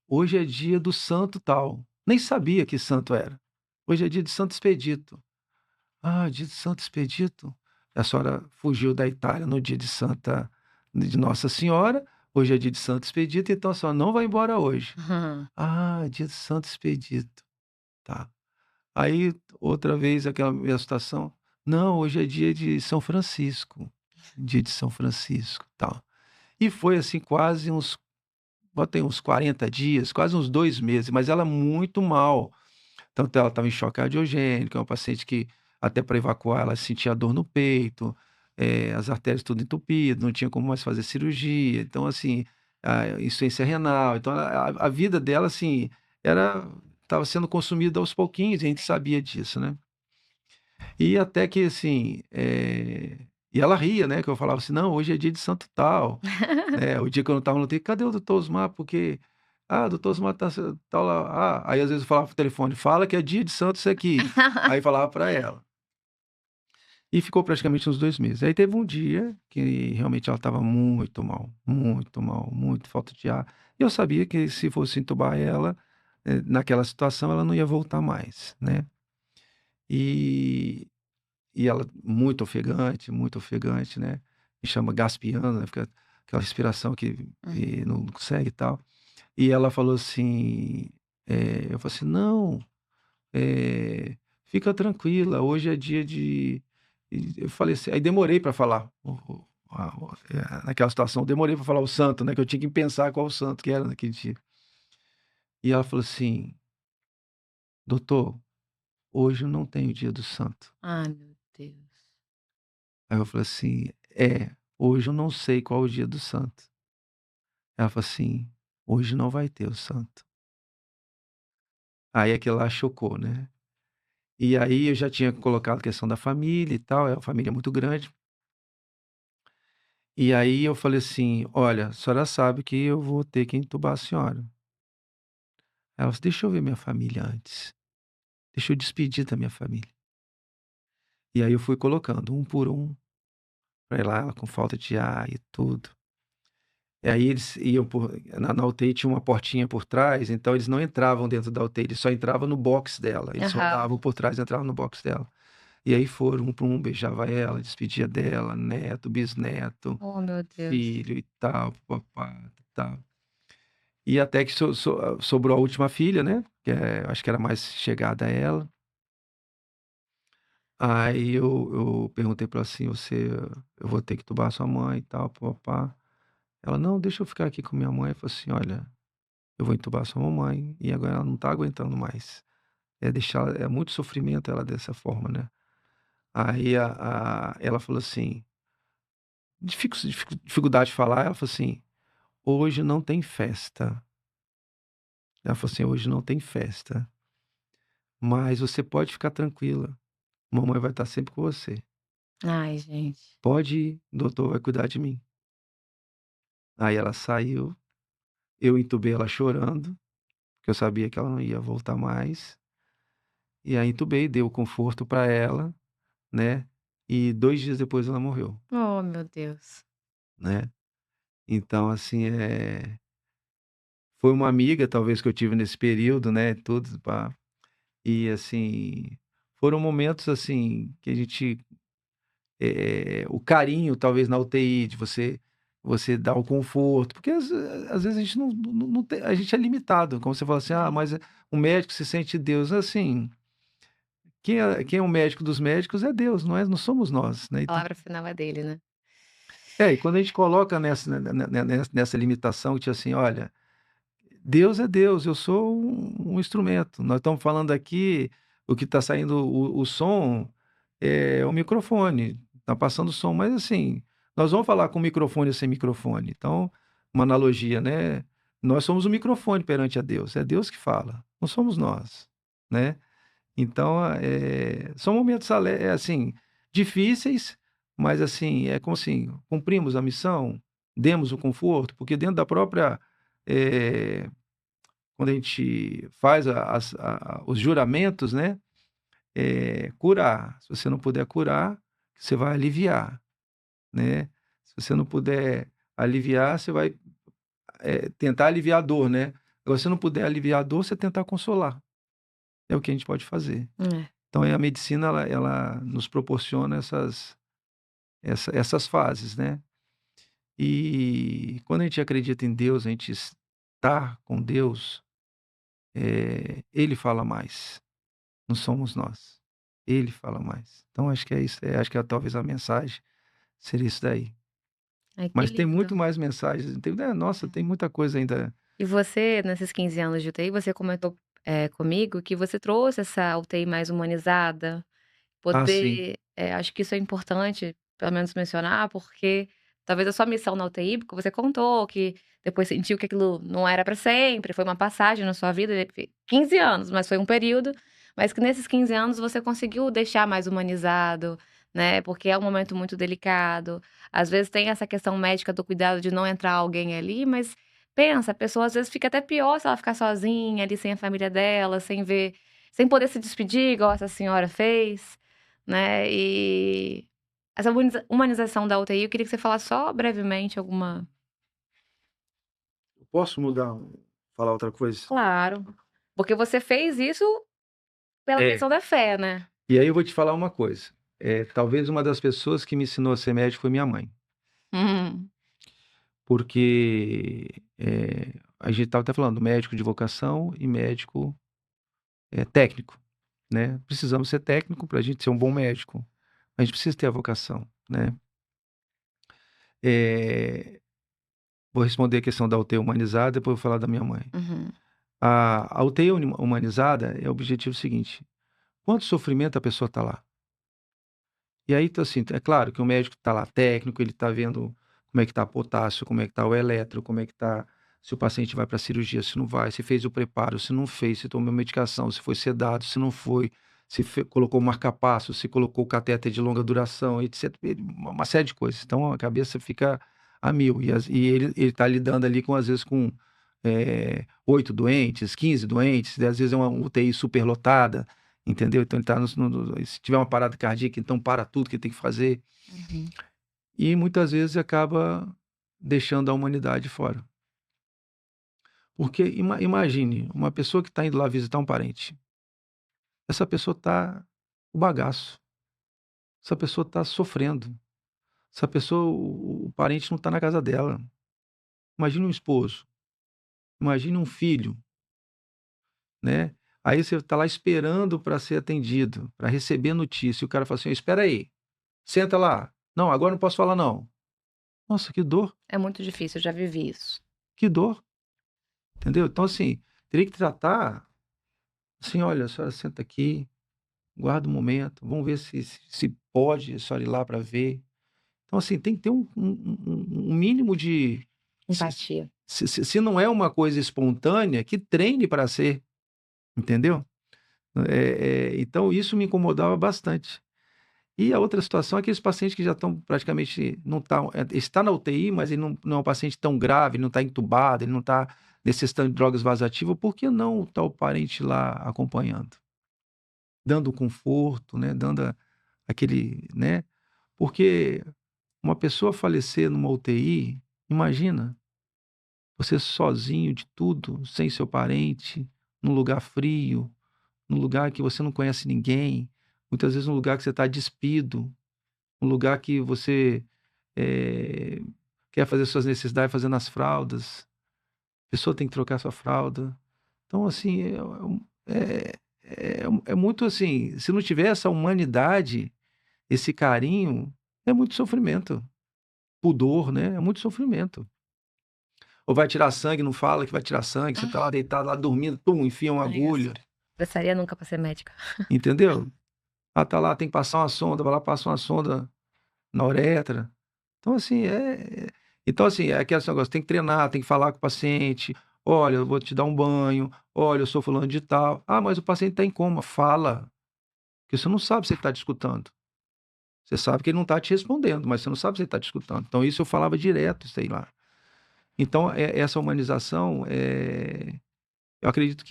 Hoje é dia do santo tal. Nem sabia que santo era. Hoje é dia de Santo Expedito. Ah, dia de Santo Expedito? A senhora fugiu da Itália no dia de Nossa Senhora. Hoje é dia de Santo Expedito, então a senhora não vai embora hoje. Ah, dia de Santo Expedito. Tá. Aí, outra vez, aquela mesma situação. Não, hoje é dia de São Francisco. Dia de São Francisco, tal. E foi assim quase uns, bota aí uns 40 dias, quase uns 2 meses, mas ela muito mal. Tanto ela estava em choque cardiogênico, é uma paciente que até para evacuar ela sentia dor no peito, as artérias tudo entupidas, não tinha como mais fazer cirurgia. Então, assim, a insuficiência renal. Então, a vida dela, assim, era estava sendo consumida aos pouquinhos, e a gente sabia disso, né. E até que, assim, e ela ria, né, que eu falava assim: "Não, hoje é dia de santo tal", né, o dia que eu não estava no UTI: "Cadê o doutor Osmar? Porque, o doutor Osmar tá lá". Aí às vezes eu falava pro telefone: "Fala que é dia de santo isso aqui". Aí falava para ela. E ficou praticamente uns 2 meses. Aí teve um dia que realmente ela estava muito mal, muito falta de ar. E eu sabia que se fosse entubar ela, naquela situação ela não ia voltar mais, né. E ela muito ofegante, né, me chama gaspiando, né, fica aquela respiração que não consegue e tal. E ela falou assim, eu falei assim: "Não, fica tranquila, hoje é dia de", e eu falei assim, aí demorei para falar naquela situação, demorei para falar o santo, né, que eu tinha que pensar qual o santo que era naquele dia. E ela falou assim: "Doutor, hoje eu não tenho dia do santo". Ai, meu Deus. Aí eu falei assim: "É, hoje eu não sei qual o dia do santo". Ela falou assim: "Hoje não vai ter o santo". Aí aquilo lá chocou, né. E aí eu já tinha colocado a questão da família e tal, é uma família muito grande. E aí eu falei assim: "Olha, a senhora sabe que eu vou ter que entubar a senhora". Ela falou assim: "Deixa eu ver minha família antes, deixa eu despedir da minha família". E aí eu fui colocando um por um, pra ir lá, ela com falta de ar e tudo. E aí eles iam na UTI tinha uma portinha por trás, então eles não entravam dentro da UTI, eles só entravam no box dela, eles Aham. rodavam por trás e entravam no box dela. E aí foram um por um, beijava ela, despedia dela, neto, bisneto, Oh, meu Deus. filho e tal, papá, tal. E até que sobrou a última filha, né, que acho que era mais chegada a ela. Aí eu perguntei pra ela assim: "Você eu vou ter que entubar sua mãe e tal, pá Ela: "Não, deixa eu ficar aqui com minha mãe". Eu falei assim: "Olha, eu vou entubar sua mamãe e agora ela não tá aguentando mais. É muito sofrimento ela dessa forma, né". Aí ela falou assim, dificuldade de falar, ela falou assim: "Hoje não tem festa". Ela falou assim: "Hoje não tem festa, mas você pode ficar tranquila, mamãe vai estar sempre com você. Ai, gente. Pode ir, o doutor vai cuidar de mim". Aí ela saiu, eu entubei ela chorando, porque eu sabia que ela não ia voltar mais, e aí entubei, dei o conforto para ela, né, e 2 dias depois ela morreu, Oh, meu Deus. né. Então assim, foi uma amiga talvez que eu tive nesse período, né, tudo pá, e assim, foram momentos assim que a gente, o carinho talvez na UTI de você dar o conforto, porque às vezes a gente não tem, a gente é limitado, como você fala assim: "Ah, mas o médico se sente Deus", assim, quem é o médico dos médicos é Deus, não somos nós, né, A então palavra final é dele, né? e quando a gente coloca nessa limitação, que assim: "Olha, Deus é Deus, eu sou um instrumento. Nós estamos falando aqui, o que está saindo o som é o microfone, está passando som, mas assim, nós vamos falar com microfone ou sem microfone. Então, uma analogia, né, nós somos o microfone perante a Deus, é Deus que fala, não somos nós, né. Então, são momentos assim, difíceis, mas assim, é como assim, cumprimos a missão, demos o conforto, porque dentro da própria, eh, quando a gente faz os juramentos, né, curar. Se você não puder curar, você vai aliviar, né. Se você não puder aliviar, você vai, tentar aliviar a dor, né. Agora, se não puder aliviar a dor, você tentar consolar, é o que a gente pode fazer. É. Então, a medicina ela nos proporciona essas fases, né. E quando a gente acredita em Deus, a gente está com Deus, Ele fala mais, não somos nós. Ele fala mais. Então acho que é isso, acho que talvez a mensagem seria isso daí. Ai, que Mas tem lindo. muito mais mensagens, nossa, tem muita coisa ainda. E você, nesses 15 anos de UTI, você comentou, comigo que você trouxe essa UTI mais humanizada, Ah, sim. poder acho que isso é importante, pelo menos mencionar, porque talvez a sua missão na UTI, porque você contou que depois sentiu que aquilo não era para sempre, foi uma passagem na sua vida, 15 anos, mas foi um período, mas que nesses 15 anos você conseguiu deixar mais humanizado, né, porque é um momento muito delicado. Às vezes tem essa questão médica do cuidado de não entrar alguém ali, mas pensa, a pessoa às vezes fica até pior se ela ficar sozinha ali, sem a família dela, sem ver, sem poder se despedir igual essa senhora fez, né, e essa humanização da UTI, eu queria que você falasse só brevemente alguma. Posso mudar, falar outra coisa? Claro, porque você fez isso pela É. questão da fé, né. E aí eu vou te falar uma coisa, talvez uma das pessoas que me ensinou a ser médico foi minha mãe, Uhum, porque, a gente estava até falando médico de vocação e médico, técnico, né. Precisamos ser técnico para a gente ser um bom médico, a gente precisa ter a vocação, né. Eh, Vou responder a questão da UTI humanizada, depois vou falar da minha mãe. uhum. A UTI humanizada é o objetivo seguinte: quanto sofrimento a pessoa está lá? E aí, então, assim, é claro que o médico está lá técnico, ele está vendo como é que está potássio, como é que está o eletro, como é que está, se o paciente vai para a cirurgia, se não vai, se fez o preparo, se não fez, se tomou medicação, se foi sedado, se não foi, se colocou marca-passo, se colocou catéter de longa duração, etc. Uma série de coisas. Então a cabeça fica a mil. E ele está lidando ali com, às vezes, com 8 doentes, 15 doentes, às vezes é uma UTI superlotada, entendeu? Então ele está se tiver uma parada cardíaca, então para tudo que tem que fazer. Uhum. E muitas vezes acaba deixando a humanidade fora. Porque imagine, uma pessoa que está indo lá visitar um parente. Essa pessoa está o bagaço. Essa pessoa está sofrendo. Essa pessoa, o parente não está na casa dela. Imagine um esposo, imagine um filho, né? Aí você está lá esperando para ser atendido, para receber notícia. E o cara fala assim: espera aí, senta lá. Não, agora não posso falar não. Nossa, que dor, É muito difícil, eu já vivi isso. que dor, entendeu? Então, assim, teria que tratar assim: olha, a senhora senta aqui, guarda um momento, vamos ver se pode a senhora ir lá para ver. Então, assim, tem que ter um mínimo de. Se, Empatia. se não é uma coisa espontânea, que treine para ser, entendeu? Então, isso me incomodava bastante. E a outra situação é aqueles pacientes que já estão praticamente, não tá, está na UTI, mas ele não é um paciente tão grave, ele não está entubado, ele não está necessitando de drogas vasoativas, por que não está o parente lá acompanhando? Dando conforto, né, dando aquele, né, porque uma pessoa falecer numa UTI, imagina, você sozinho de tudo, sem seu parente, num lugar frio, num lugar que você não conhece ninguém, muitas vezes num lugar que você está despido, um lugar que você, eh, quer fazer suas necessidades fazendo as fraldas, a pessoa tem que trocar sua fralda. Então, assim, é muito assim, se não tiver essa humanidade, esse carinho, é muito sofrimento. Pudor, né, é muito sofrimento. Ou vai tirar sangue, não fala que vai tirar sangue, você tá lá deitado, lá dormindo, pum, enfia uma Ai, agulha, gostaria nunca pra ser médica. entendeu? Ah, tá lá, tem que passar uma sonda, vai lá, passa uma sonda na uretra. Então, assim, então, assim, é aquele negócio, tem que treinar, tem que falar com o paciente: "Olha, eu vou te dar um banho. Olha, eu sou fulano de tal". "Ah, mas o paciente está em coma". Fala, porque você não sabe se ele está te escutando. Você sabe que ele não está te respondendo, mas você não sabe se ele está te escutando. Então, isso eu falava direto, sei lá. Então, essa humanização, eu acredito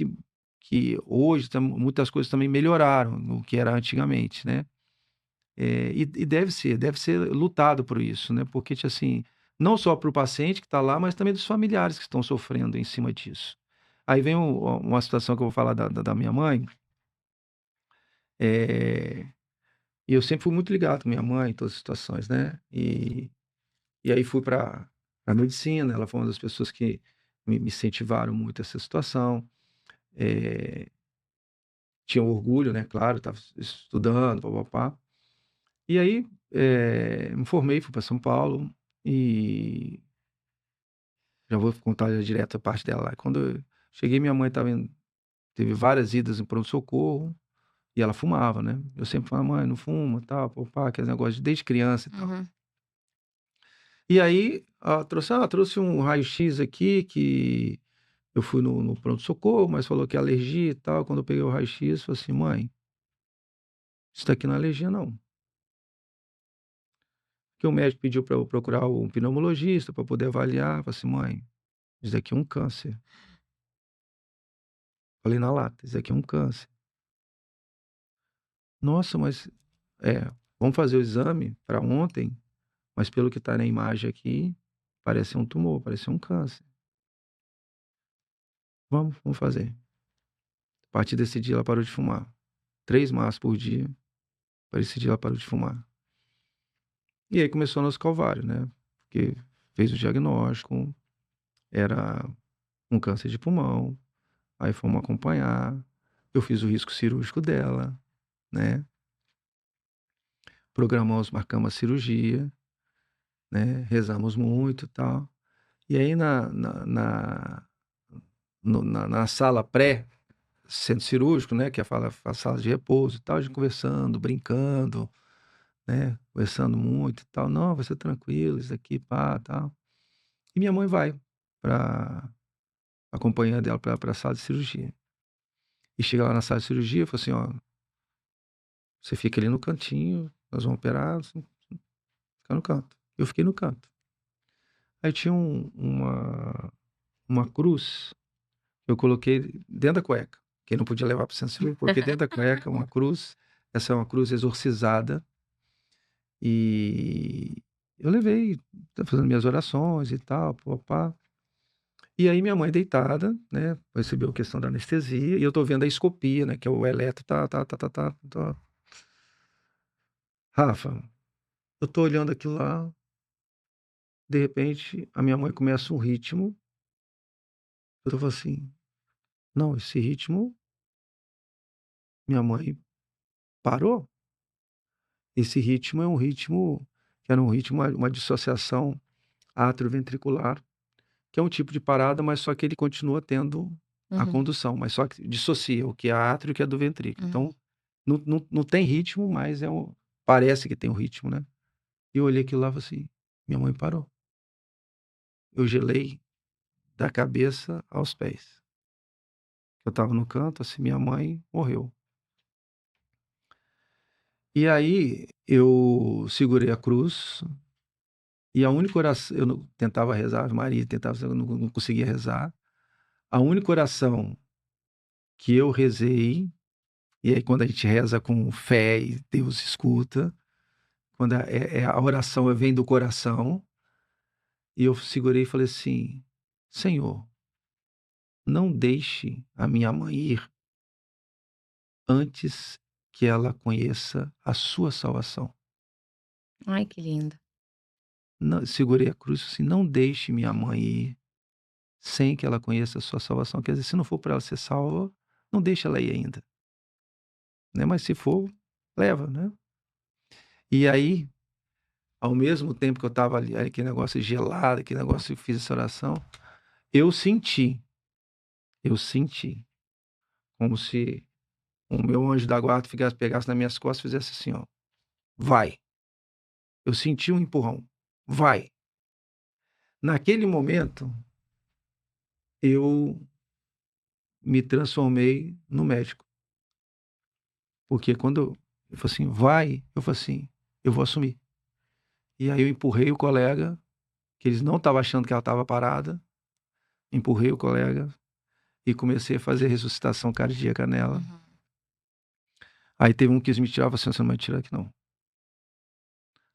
que hoje muitas coisas também melhoraram no que era antigamente, né? E deve ser lutado por isso, né? Porque, assim, não só para o paciente que está lá, mas também dos familiares que estão sofrendo em cima disso. Aí vem uma situação que eu vou falar da minha mãe. E eu sempre fui muito ligado com minha mãe em todas as situações, né? E aí fui para a medicina, ela foi uma das pessoas que me incentivaram muito essa situação. Eh, Tinha orgulho, né? Claro, estava estudando, papapá. E aí, me formei, fui para São Paulo e já vou contar já direto a parte dela lá. Quando eu cheguei, minha mãe teve várias idas em pronto-socorro e ela fumava, né? Eu sempre falava, mãe, não fuma, tal, papá, aqueles negócios desde criança e tal. Uhum. E aí, trouxe um raio-x aqui que eu fui no pronto-socorro, mas falou que é alergia e tal. Quando eu peguei o raio-x, falei assim, mãe, isso daqui não é alergia, não. Que o médico pediu para eu procurar um pneumologista para poder avaliar. Falei assim, mãe, isso daqui é um câncer. Falei na lata, isso daqui é um câncer. Nossa, mas vamos fazer o exame para ontem, mas pelo que está na imagem aqui, parece um tumor, parece um câncer. Vamos fazer. A partir desse dia ela parou de fumar. 3 maços por dia. A partir desse dia ela parou de fumar. E aí começou o nosso calvário, né? Porque fez o diagnóstico, era um câncer de pulmão. Aí fomos acompanhar. Eu fiz o risco cirúrgico dela, né? Programamos, marcamos a cirurgia, né? Rezamos muito e tal. E aí na sala pré-centro cirúrgico, né? Que é a sala de repouso e tal, a gente conversando, brincando, né? Conversando muito e tal. Não, vai ser tranquilo, isso aqui, pá, tal. E minha mãe vai para acompanhar dela para a sala de cirurgia. E chega lá na sala de cirurgia e fala assim, ó, você fica ali no cantinho, nós vamos operar, você fica no canto. Eu fiquei no canto. Aí tinha uma cruz que eu coloquei dentro da cueca, que não podia levar para o centro cirúrgico, porque dentro da cueca uma cruz, essa é uma cruz exorcizada, e eu levei, fazendo minhas orações e tal, papá. E aí minha mãe deitada, né, recebeu a questão da anestesia, e eu tô vendo a escopia, né, que é o eletro, tá. Rafa, eu tô olhando aquilo lá, de repente a minha mãe começa um ritmo, eu tô falando assim, não, esse ritmo, minha mãe parou. Esse ritmo é um ritmo, que era um ritmo, uma dissociação atrioventricular, que é um tipo de parada, mas só que ele continua tendo a Uhum. condução, mas só que dissocia o que é átrio e o que é do ventrículo. Uhum. Então, não tem ritmo, mas parece que tem um ritmo, né? E eu olhei aquilo lá e falei assim, minha mãe parou. Eu gelei da cabeça aos pés. Eu estava no canto, assim, minha mãe morreu. E aí eu segurei a cruz e a única oração, eu tentava rezar Ave Maria, eu não conseguia rezar. A única oração que eu rezei, e aí quando a gente reza com fé e Deus escuta, quando a oração vem do coração, e eu segurei e falei assim: Senhor, não deixe a minha mãe ir antes que ela conheça a sua salvação. Ai, que lindo. Não, segurei a cruz assim, não deixe minha mãe ir sem que ela conheça a sua salvação. Quer dizer, se não for para ela ser salva, não deixa ela ir ainda, né? Mas se for, leva, né? E aí, ao mesmo tempo que eu estava ali, aquele negócio gelado, aquele negócio que eu fiz essa oração, eu senti, eu senti, como se o meu anjo da guarda pegasse nas minhas costas e fizesse assim, ó, vai. Eu senti um empurrão, vai. Naquele momento, eu me transformei no médico. Porque quando eu falei assim, vai, eu falei assim, eu vou assumir. E aí eu empurrei o colega, que eles não estavam achando que ela estava parada, empurrei o colega e comecei a fazer ressuscitação cardíaca nela. Uhum. Aí teve um que quis me tirar, você não vai tirar aqui não.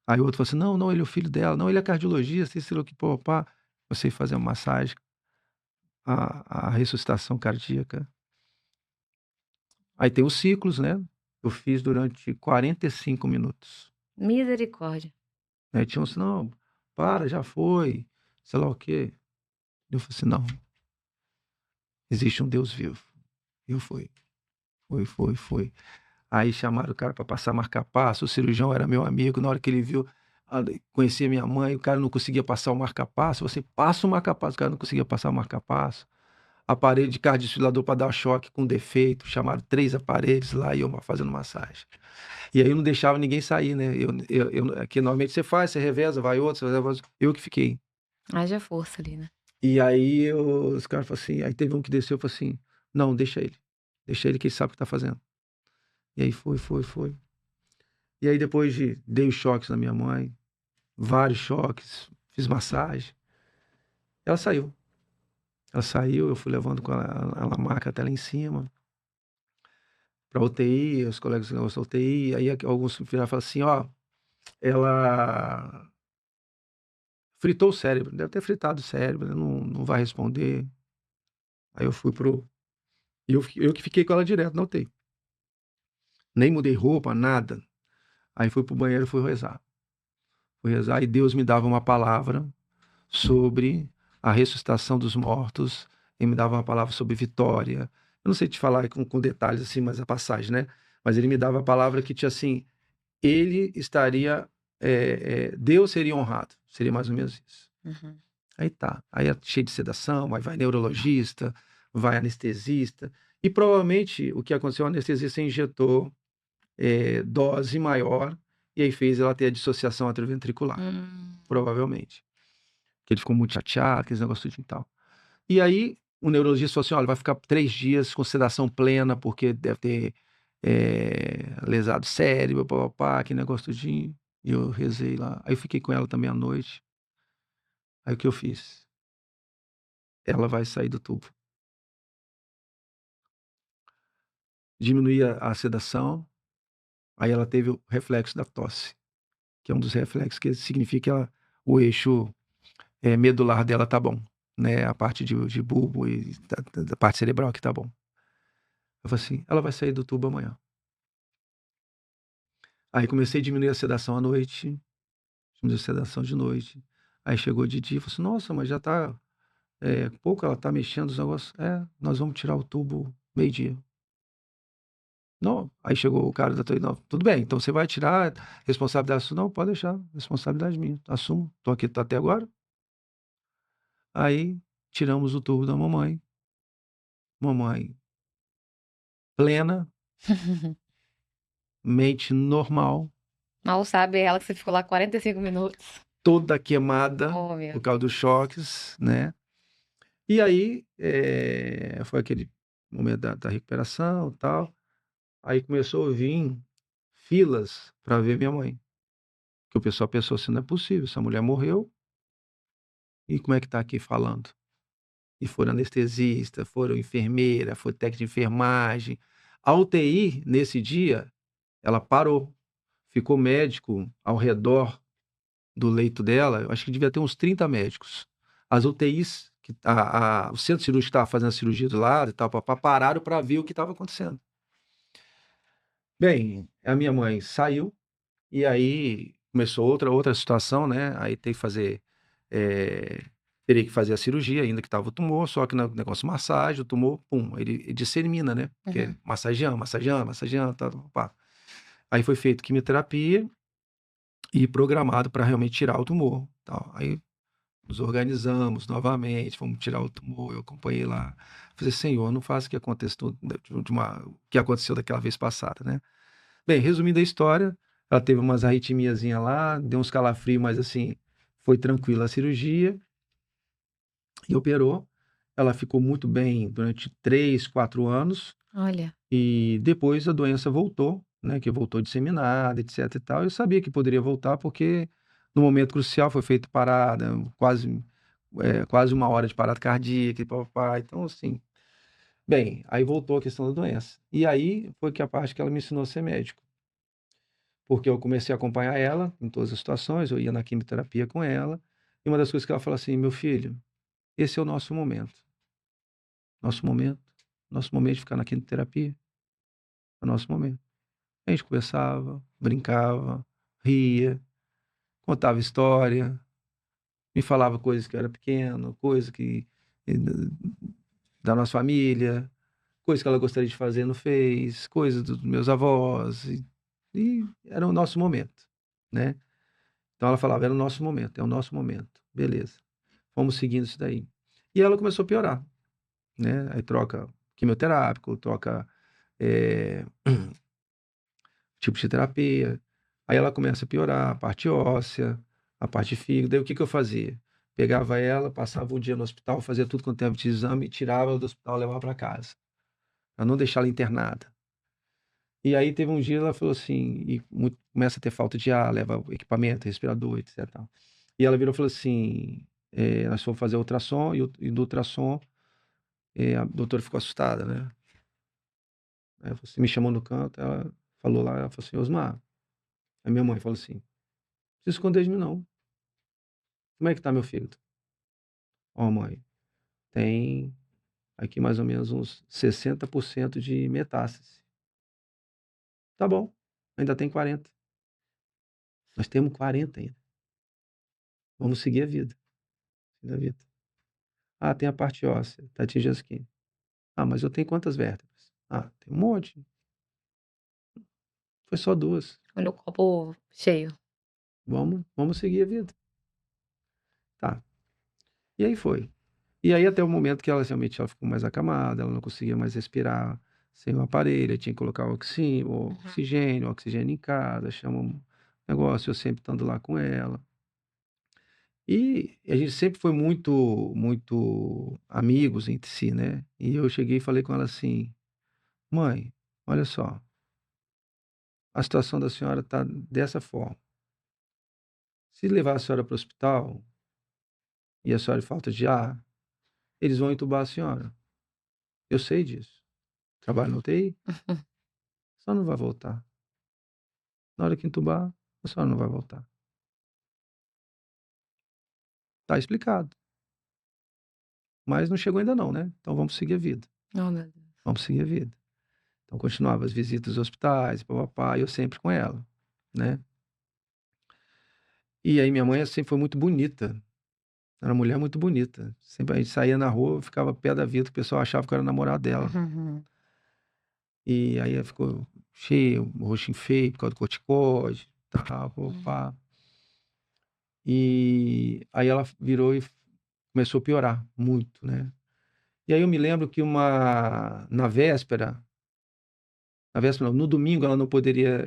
Aí o outro falou assim, não, ele é o filho dela, não, ele é cardiologista, esse que pá. Comecei a fazer uma massagem, a ressuscitação cardíaca. Aí tem os ciclos, né? Eu fiz durante 45 minutos. Misericórdia. Aí tinha uns, não, para, já foi, sei lá o quê. Eu falei assim, não, existe um Deus vivo. Eu fui. Foi. Aí chamaram o cara para passar marca-passo, o cirurgião era meu amigo, na hora que ele viu, conhecia minha mãe, o cara não conseguia passar o marca-passo, você passa o marca-passo, o cara não conseguia passar o marca-passo. Aparelho de cardiodesfibrilador para dar choque com defeito, chamaram 3 aparelhos lá e eu fazendo massagem. E aí eu não deixava ninguém sair, né? Aqui normalmente você faz, você reveza, vai outro, você reveza, eu que fiquei. Haja força ali, né? E aí os caras falaram assim, aí teve um que desceu e falou assim, não, deixa ele que ele sabe o que tá fazendo. E aí foi. E aí depois dei os choques na minha mãe, vários choques, fiz massagem, ela saiu. Eu fui levando com ela maca até lá em cima, pra UTI, os colegas do negócio da UTI, aí alguns viraram e falaram assim, ó, ela fritou o cérebro, deve ter fritado o cérebro, né, não vai responder. Aí eu fui eu que fiquei com ela direto na UTI. Nem mudei roupa, nada. Aí fui pro banheiro e fui rezar. Fui rezar e Deus me dava uma palavra sobre a ressuscitação dos mortos, ele me dava uma palavra sobre vitória. Eu não sei te falar com detalhes assim, mas a passagem, né? Mas ele me dava a palavra que tinha assim, ele estaria, Deus seria honrado, seria mais ou menos isso. Uhum. Aí tá, aí é cheio de sedação, aí vai neurologista, vai anestesista, e provavelmente o que aconteceu, o anestesista injetou dose maior, e aí fez ela ter a dissociação atrioventricular, provavelmente. Que ele ficou muito chateado, aqueles negócios e tal. E aí, o neurologista falou assim, olha, vai ficar 3 dias com sedação plena, porque deve ter lesado o cérebro, papapá, que negócio tudinho. E eu rezei lá. Aí eu fiquei com ela também à noite. Aí o que eu fiz? Ela vai sair do tubo. Diminuí a sedação, aí ela teve o reflexo da tosse, que é um dos reflexos que significa que o eixo medular dela tá bom, né? A parte de bulbo e da parte cerebral que tá bom. Eu falei assim, ela vai sair do tubo amanhã. Aí comecei a diminuir a sedação à noite, diminuir a sedação de noite. Aí chegou de dia, falei assim, nossa, mas já tá pouco, ela tá mexendo os negócios. Nós vamos tirar o tubo meio-dia. Não, aí chegou o cara da TI, não, tudo bem, então você vai tirar responsabilidade sua? Não, pode deixar, responsabilidade minha, assumo, tô aqui até agora. Aí tiramos o tubo da mamãe plena, mente normal, Mal sabe ela que você ficou lá 45 minutos. toda queimada Oh, meu por causa dos Deus. choques, né? E aí foi aquele momento da recuperação e tal. Aí começou a vir filas para ver minha mãe. Que o pessoal pensou assim, não é possível, essa mulher morreu e como é que tá aqui falando? E foram anestesista, foram enfermeira, foi técnico de enfermagem. A UTI, nesse dia, ela parou. Ficou médico ao redor do leito dela, eu acho que devia ter uns 30 médicos. As UTIs, o centro cirúrgico que estava fazendo a cirurgia do lado e tal, pararam para ver o que estava acontecendo. Bem, a minha mãe saiu e aí começou outra situação, né? Aí tem que fazer, teria que fazer a cirurgia, ainda que estava o tumor, só que no negócio de massagem, o tumor, pum, ele dissemina, né? Porque Uhum. massageando, tá, pá. Aí foi feito quimioterapia e programado para realmente tirar o tumor, tal. Aí nos organizamos novamente, fomos tirar o tumor, eu acompanhei lá. Falei, Senhor, não faça o que aconteça o que aconteceu daquela vez passada, né? Bem, resumindo a história, ela teve umas arritmiazinha lá, deu uns calafrios, mas assim, foi tranquila a cirurgia e operou. Ela ficou muito bem durante 3, 4 anos Olha. e depois a doença voltou né, que voltou disseminada, etc e tal. Eu sabia que poderia voltar, porque no momento crucial foi feito parada, quase 1 hora de parada cardíaca e pá-pá-pá. Então, assim, bem, aí voltou a questão da doença. E aí foi que a parte que ela me ensinou a ser médico, porque eu comecei a acompanhar ela em todas as situações, eu ia na quimioterapia com ela, e uma das coisas que ela falou assim: "Meu filho, esse é o nosso momento, nosso momento de ficar na quimioterapia, é o nosso momento". A gente conversava, brincava, ria, contava história, me falava coisas que eu era pequeno, coisa que eh, da nossa família, coisas que ela gostaria de fazer, não fez, coisas dos meus avós, e era o nosso momento, né. Então ela falava: "Era o nosso momento, é o nosso momento". Beleza, fomos seguindo isso daí. E ela começou a piorar, né, aí troca quimioterápico, troca, eh, tipo de terapia, aí ela começa a piorar, a parte óssea, a parte de fígado, aí o que que eu fazia? Pegava ela, passava o dia no hospital, fazia tudo quanto tempo de exame, tirava ela do hospital, levava para casa, para não deixar ela internada. E aí teve um dia ela falou assim, e começa a ter falta de ar, leva o equipamento, respirador, etc e tal. E ela virou e falou assim, nós fomos fazer ultrassom e do ultrassom, a doutora ficou assustada, né. Aí ela falou assim, me chamou no canto, ela falou lá, ela falou assim: "Osmar", aí minha mãe falou assim: "Não precisa esconder de mim não, como é que tá meu fígado?". "Ó mãe, tem aqui mais ou menos uns 60% de metástase". "Tá bom, ainda tem 40". "Nós temos 40 ainda, vamos seguir a vida, seguir a vida". "Ah, tem a parte óssea, tá atingindo as 15". "Ah, mas eu tenho quantas vértebras?". "Ah, tem um monte". "Foi só 2". Olha o copo cheio. Vamos seguir a vida". Tá. E aí foi. E aí até o momento que ela realmente ela ficou mais acamada, ela não conseguia mais respirar sem o aparelho, aí tinha que colocar o Uhum. oxigênio em casa, chama um negócio, eu sempre estando lá com ela. E a gente sempre foi muito amigos entre si, né. E eu cheguei e falei com ela assim: "Mãe, olha só, a situação da senhora está dessa forma. Se levar a senhora para o hospital e a senhora em falta de ar, eles vão entubar a senhora. Eu sei disso. Trabalho na UTI, a senhora não vai voltar. Na hora que entubar, a senhora não vai voltar. Tá explicado, mas não chegou ainda não, né, então vamos seguir a vida, Oh, meu Deus. vamos seguir a vida". Então continuava as visitas aos hospitais, pá-pá-pá, e eu sempre com ela, né. E aí minha mãe sempre foi muito bonita, era uma mulher muito bonita, sempre a gente saía na rua, eu ficava pé da vida, que o pessoal achava que eu era namorado dela. Uhum. E aí ela ficou cheia, o rostinho feio por causa do corticóide, tal, Hum. pá-pá-pá. E aí ela virou e começou a piorar muito, né. E aí eu me lembro que na véspera não, no domingo ela não poderia,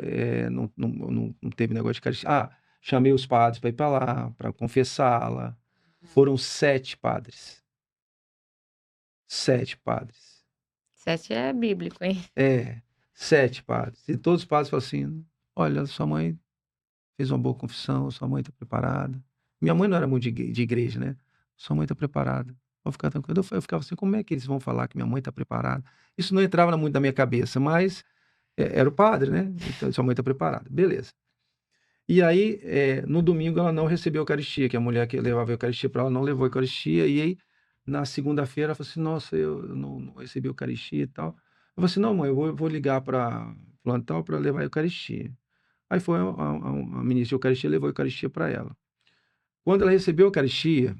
não teve negócio de eucaristia. Chamei os padres para ir para lá, para confessá-la. Foram 7 padres, 7 padres. 7 é bíblico, hein. É, 7 padres. E todos os padres falaram assim: "Olha, sua mãe fez uma boa confissão, sua mãe está preparada". Minha mãe não era muito de igreja, né. "Sua mãe está preparada, pode ficar tranquila". Eu ficava assim: "Como é que eles vão falar que minha mãe está preparada?". Isso não entrava muito na minha cabeça, mas, era o padre, né, então: "Sua mãe está preparada", beleza. E aí, no domingo ela não recebeu a eucaristia, que a mulher que levava a eucaristia para ela não levou a eucaristia, e aí na segunda-feira ela falou assim: "Nossa, eu não recebi a eucaristia e tal". Eu falei assim: "Não mãe, eu vou ligar para fulano tal para levar a eucaristia". Aí foi a ministra de eucaristia, levou a eucaristia para ela. Quando ela recebeu a eucaristia,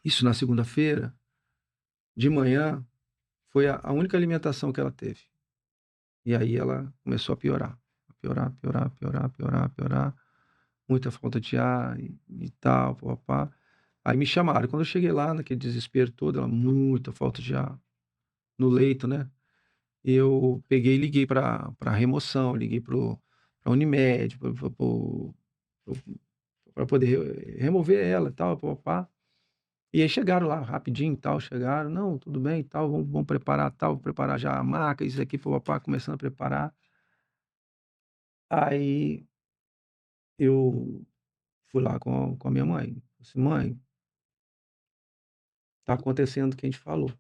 isso na segunda-feira, de manhã, foi a única alimentação que ela teve. E aí ela começou a piorar, piorar, piorar, piorar, piorar, muita falta de ar e tal, pá-pá-pá. Aí me chamaram, quando eu cheguei lá, naquele desespero todo, ela muita falta de ar, no leito, né, eu peguei e liguei pra remoção, liguei pra Unimed, para poder remover ela e tal, pá-pá-pá. E aí chegaram lá rapidinho e tal, chegaram: "Não, tudo bem e tal, vamos preparar tal, vamos preparar já a maca, isso aqui, pá-pá-pá", começando a preparar. Aí eu fui lá com a minha mãe. Falei assim: "Mãe, tá acontecendo o que a gente falou.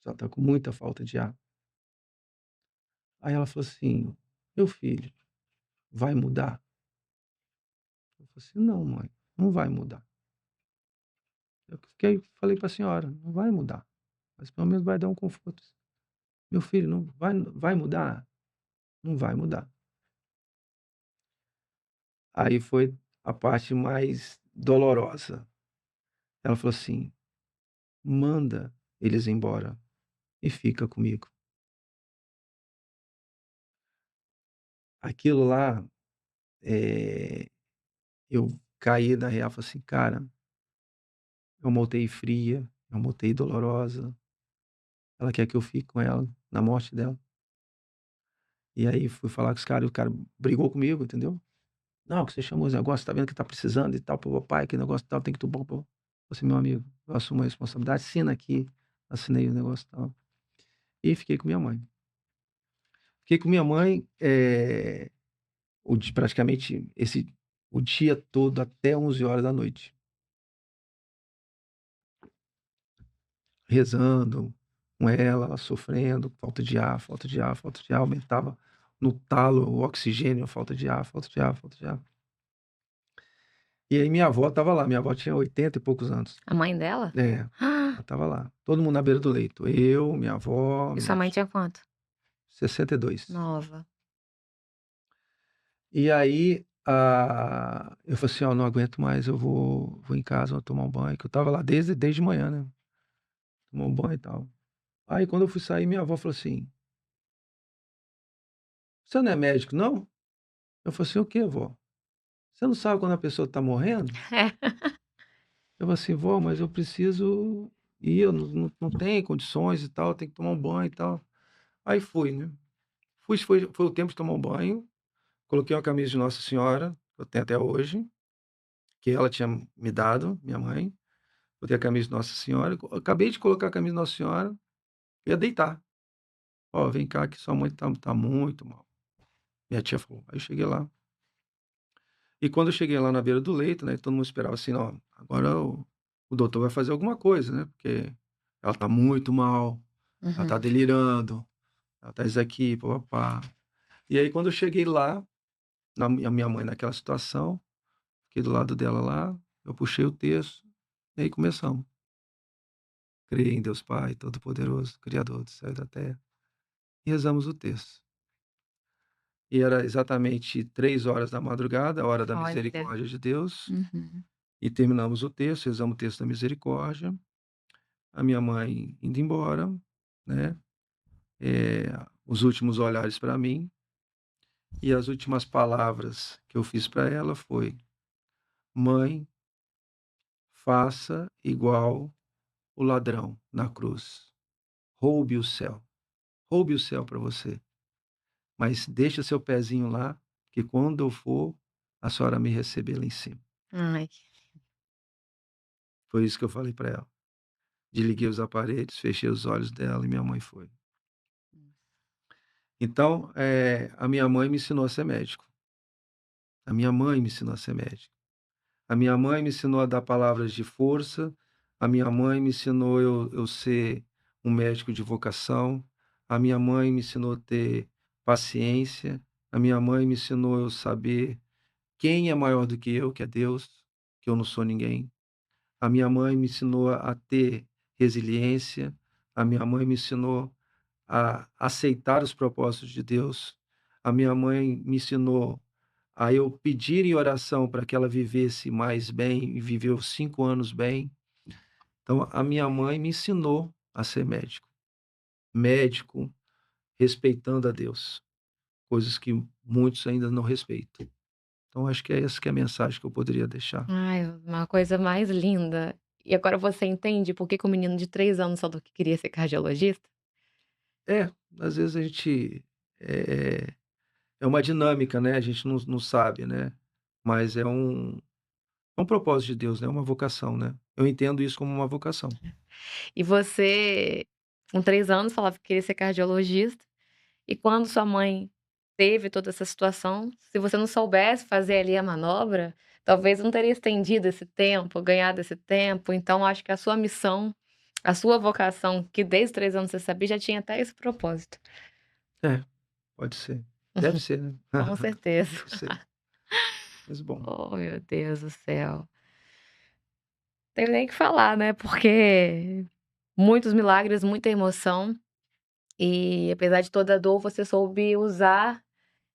Só tá com muita falta de ar". Aí ela falou assim: "Meu filho, vai mudar?" Eu falei assim: "Não, mãe, não vai mudar". Falei para a senhora: "Não vai mudar, mas pelo menos vai dar um conforto". "Meu filho, não vai mudar?" "Não vai mudar". Aí foi a parte mais dolorosa. Ela falou assim: "Manda eles embora e fica comigo". Aquilo lá, eu caí na real, falei assim: "Cara, é uma UTI fria, é uma UTI dolorosa, ela quer que eu fique com ela na morte dela". E aí fui falar com os caras e o cara brigou comigo, entendeu? "Não, que você chamou os negócios, tá vendo que tá precisando e tal, papai, que negócio e tal, tem que tu bom, pô". Falei: "Meu amigo, eu assumo a responsabilidade, assina aqui". Assinei o negócio e tal. E fiquei com minha mãe. Fiquei com minha mãe, praticamente o dia todo até 11 horas da noite, rezando com ela sofrendo, falta de ar, falta de ar, falta de ar, aumentava no talo o oxigênio, falta de ar, falta de ar, falta de ar. E aí minha avó estava lá, minha avó tinha 80 e poucos anos. A mãe dela? É, Ah, ela estava lá, todo mundo na beira do leito, eu, minha avó, e sua minha mãe tia, tinha quanto? 62. Nova. E aí, eu falei assim: "Ó, não aguento mais, eu vou em casa, vou tomar um banho", que eu estava lá desde manhã, né, tomar um banho e tal. Aí quando eu fui sair, minha avó falou assim: "Você não é médico não?" Eu falei assim: "O quê, vó? Você não sabe quando a pessoa está morrendo?" Eu falei assim: "Vó, mas eu preciso ir, eu não tenho condições e tal, tenho que tomar um banho e tal". Aí fui, né. Foi o tempo de tomar um banho, coloquei uma camisa de Nossa Senhora, que eu tenho até hoje, que ela tinha me dado, minha mãe, botei a camisa de Nossa Senhora, acabei de colocar a camisa de Nossa Senhora, ia deitar. "Ó, vem cá que sua mãe tá muito mal", minha tia falou. Aí eu cheguei lá, e quando eu cheguei lá na beira do leito, né, todo mundo esperava assim: "Ó, agora o doutor vai fazer alguma coisa, né, porque ela tá muito mal, ela tá Uhum. delirando, ela tá isso aqui, pá-pá-pá". E aí quando eu cheguei lá, a minha mãe naquela situação, fiquei do lado dela lá, eu puxei o texto, e aí começamos. "Creio em Deus Pai Todo-Poderoso, Criador do céu e da terra", e rezamos o texto. E era exatamente 3 horas da madrugada, a hora da Olha. misericórdia de Deus, Uhum. e terminamos o texto, rezamos o texto da misericórdia, a minha mãe indo embora, né, os últimos olhares para mim, e as últimas palavras que eu fiz para ela foi: "Mãe, faça igual o ladrão na cruz, roube o céu, roube o céu para você, mas deixa seu pezinho lá, que quando eu for, a senhora me receber lá em cima". Ai. Foi isso que eu falei para ela. Desliguei os aparelhos, fechei os olhos dela e minha mãe foi. Então, a minha mãe me ensinou a ser médico. A minha mãe me ensinou a ser médico. A minha mãe me ensinou a dar palavras de força. A minha mãe me ensinou eu ser um médico de vocação. A minha mãe me ensinou a ter paciência. A minha mãe me ensinou eu saber quem é maior do que eu, que é Deus, que eu não sou ninguém. A minha mãe me ensinou a ter resiliência. A minha mãe me ensinou a aceitar os propósitos de Deus. A minha mãe me ensinou a eu pedir em oração para que ela vivesse mais bem, e viveu 5 anos bem. Então a minha mãe me ensinou a ser médico. Médico respeitando a Deus, coisas que muitos ainda não respeitam. Então acho que é essa que é a mensagem que eu poderia deixar. Ai, uma coisa mais linda. E agora você entende por que que o menino de 3 anos falou que queria ser cardiologista? É, às vezes a gente, é uma dinâmica, né, a gente não sabe, né, mas é um propósito de Deus, né, uma vocação, né. Eu entendo isso como uma vocação. E você, com 3 anos, falava que queria ser cardiologista, E quando sua mãe teve toda essa situação, se você não soubesse fazer ali a manobra, talvez não teria estendido esse tempo, ganhado esse tempo. Então acho que a sua missão, a sua vocação, que desde os 3 anos você sabia, já tinha até esse propósito. É, pode ser. Deve ser, né? Com certeza. Deve ser. Mas bom. Oh, meu Deus do céu. Tem nem o que falar, né, porque muitos milagres, muita emoção, e apesar de toda a dor, você soube usar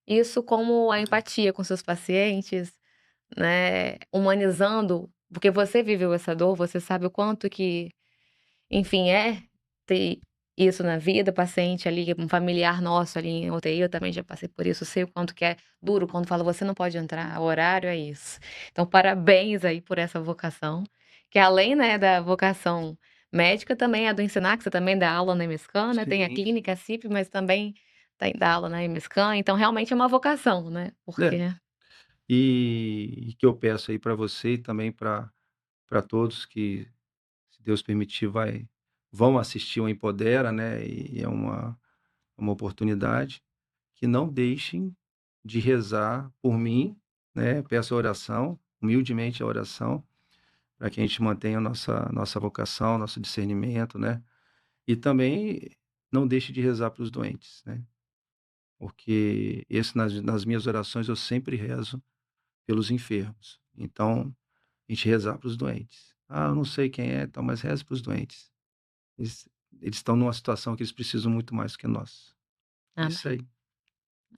isso como a empatia com seus pacientes, né, humanizando, porque você viveu essa dor, você sabe o quanto que, enfim, é ter isso na vida, paciente ali, um familiar nosso ali em UTI, eu também já passei por isso, sei o quanto que é duro quando fala: "Você não pode entrar, o horário é isso". Então parabéns aí por essa vocação, que além, né, da vocação médica, também é do ensinar, que você também dá aula na EMESCAN, né, tem a Sim. clínica, a CIP, mas também dá aula na EMESCAN, então realmente é uma vocação, né, É. porque E que eu peço aí para você e também para todos que, se Deus permitir, vão assistir o Empodera, né, e é uma oportunidade, que não deixem de rezar por mim, né, peço a oração, humildemente a oração, para que a gente mantenha a nossa vocação, nosso discernimento, né, e também não deixe de rezar para os doentes, né, porque esse nas minhas orações eu sempre rezo pelos enfermos. Então, a gente rezar para os doentes. "Ah, eu não sei quem é, tal", mas reze para os doentes. Eles eles estão numa situação que eles precisam muito mais do que nós. É isso amém. aí.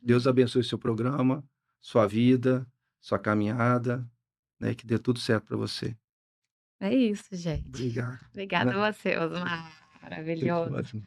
Deus abençoe seu programa, sua vida, sua caminhada, né, que dê tudo certo para você. É isso, gente. Obrigado, Obrigada né. a você, Osmar. Que Maravilhoso. ótimo.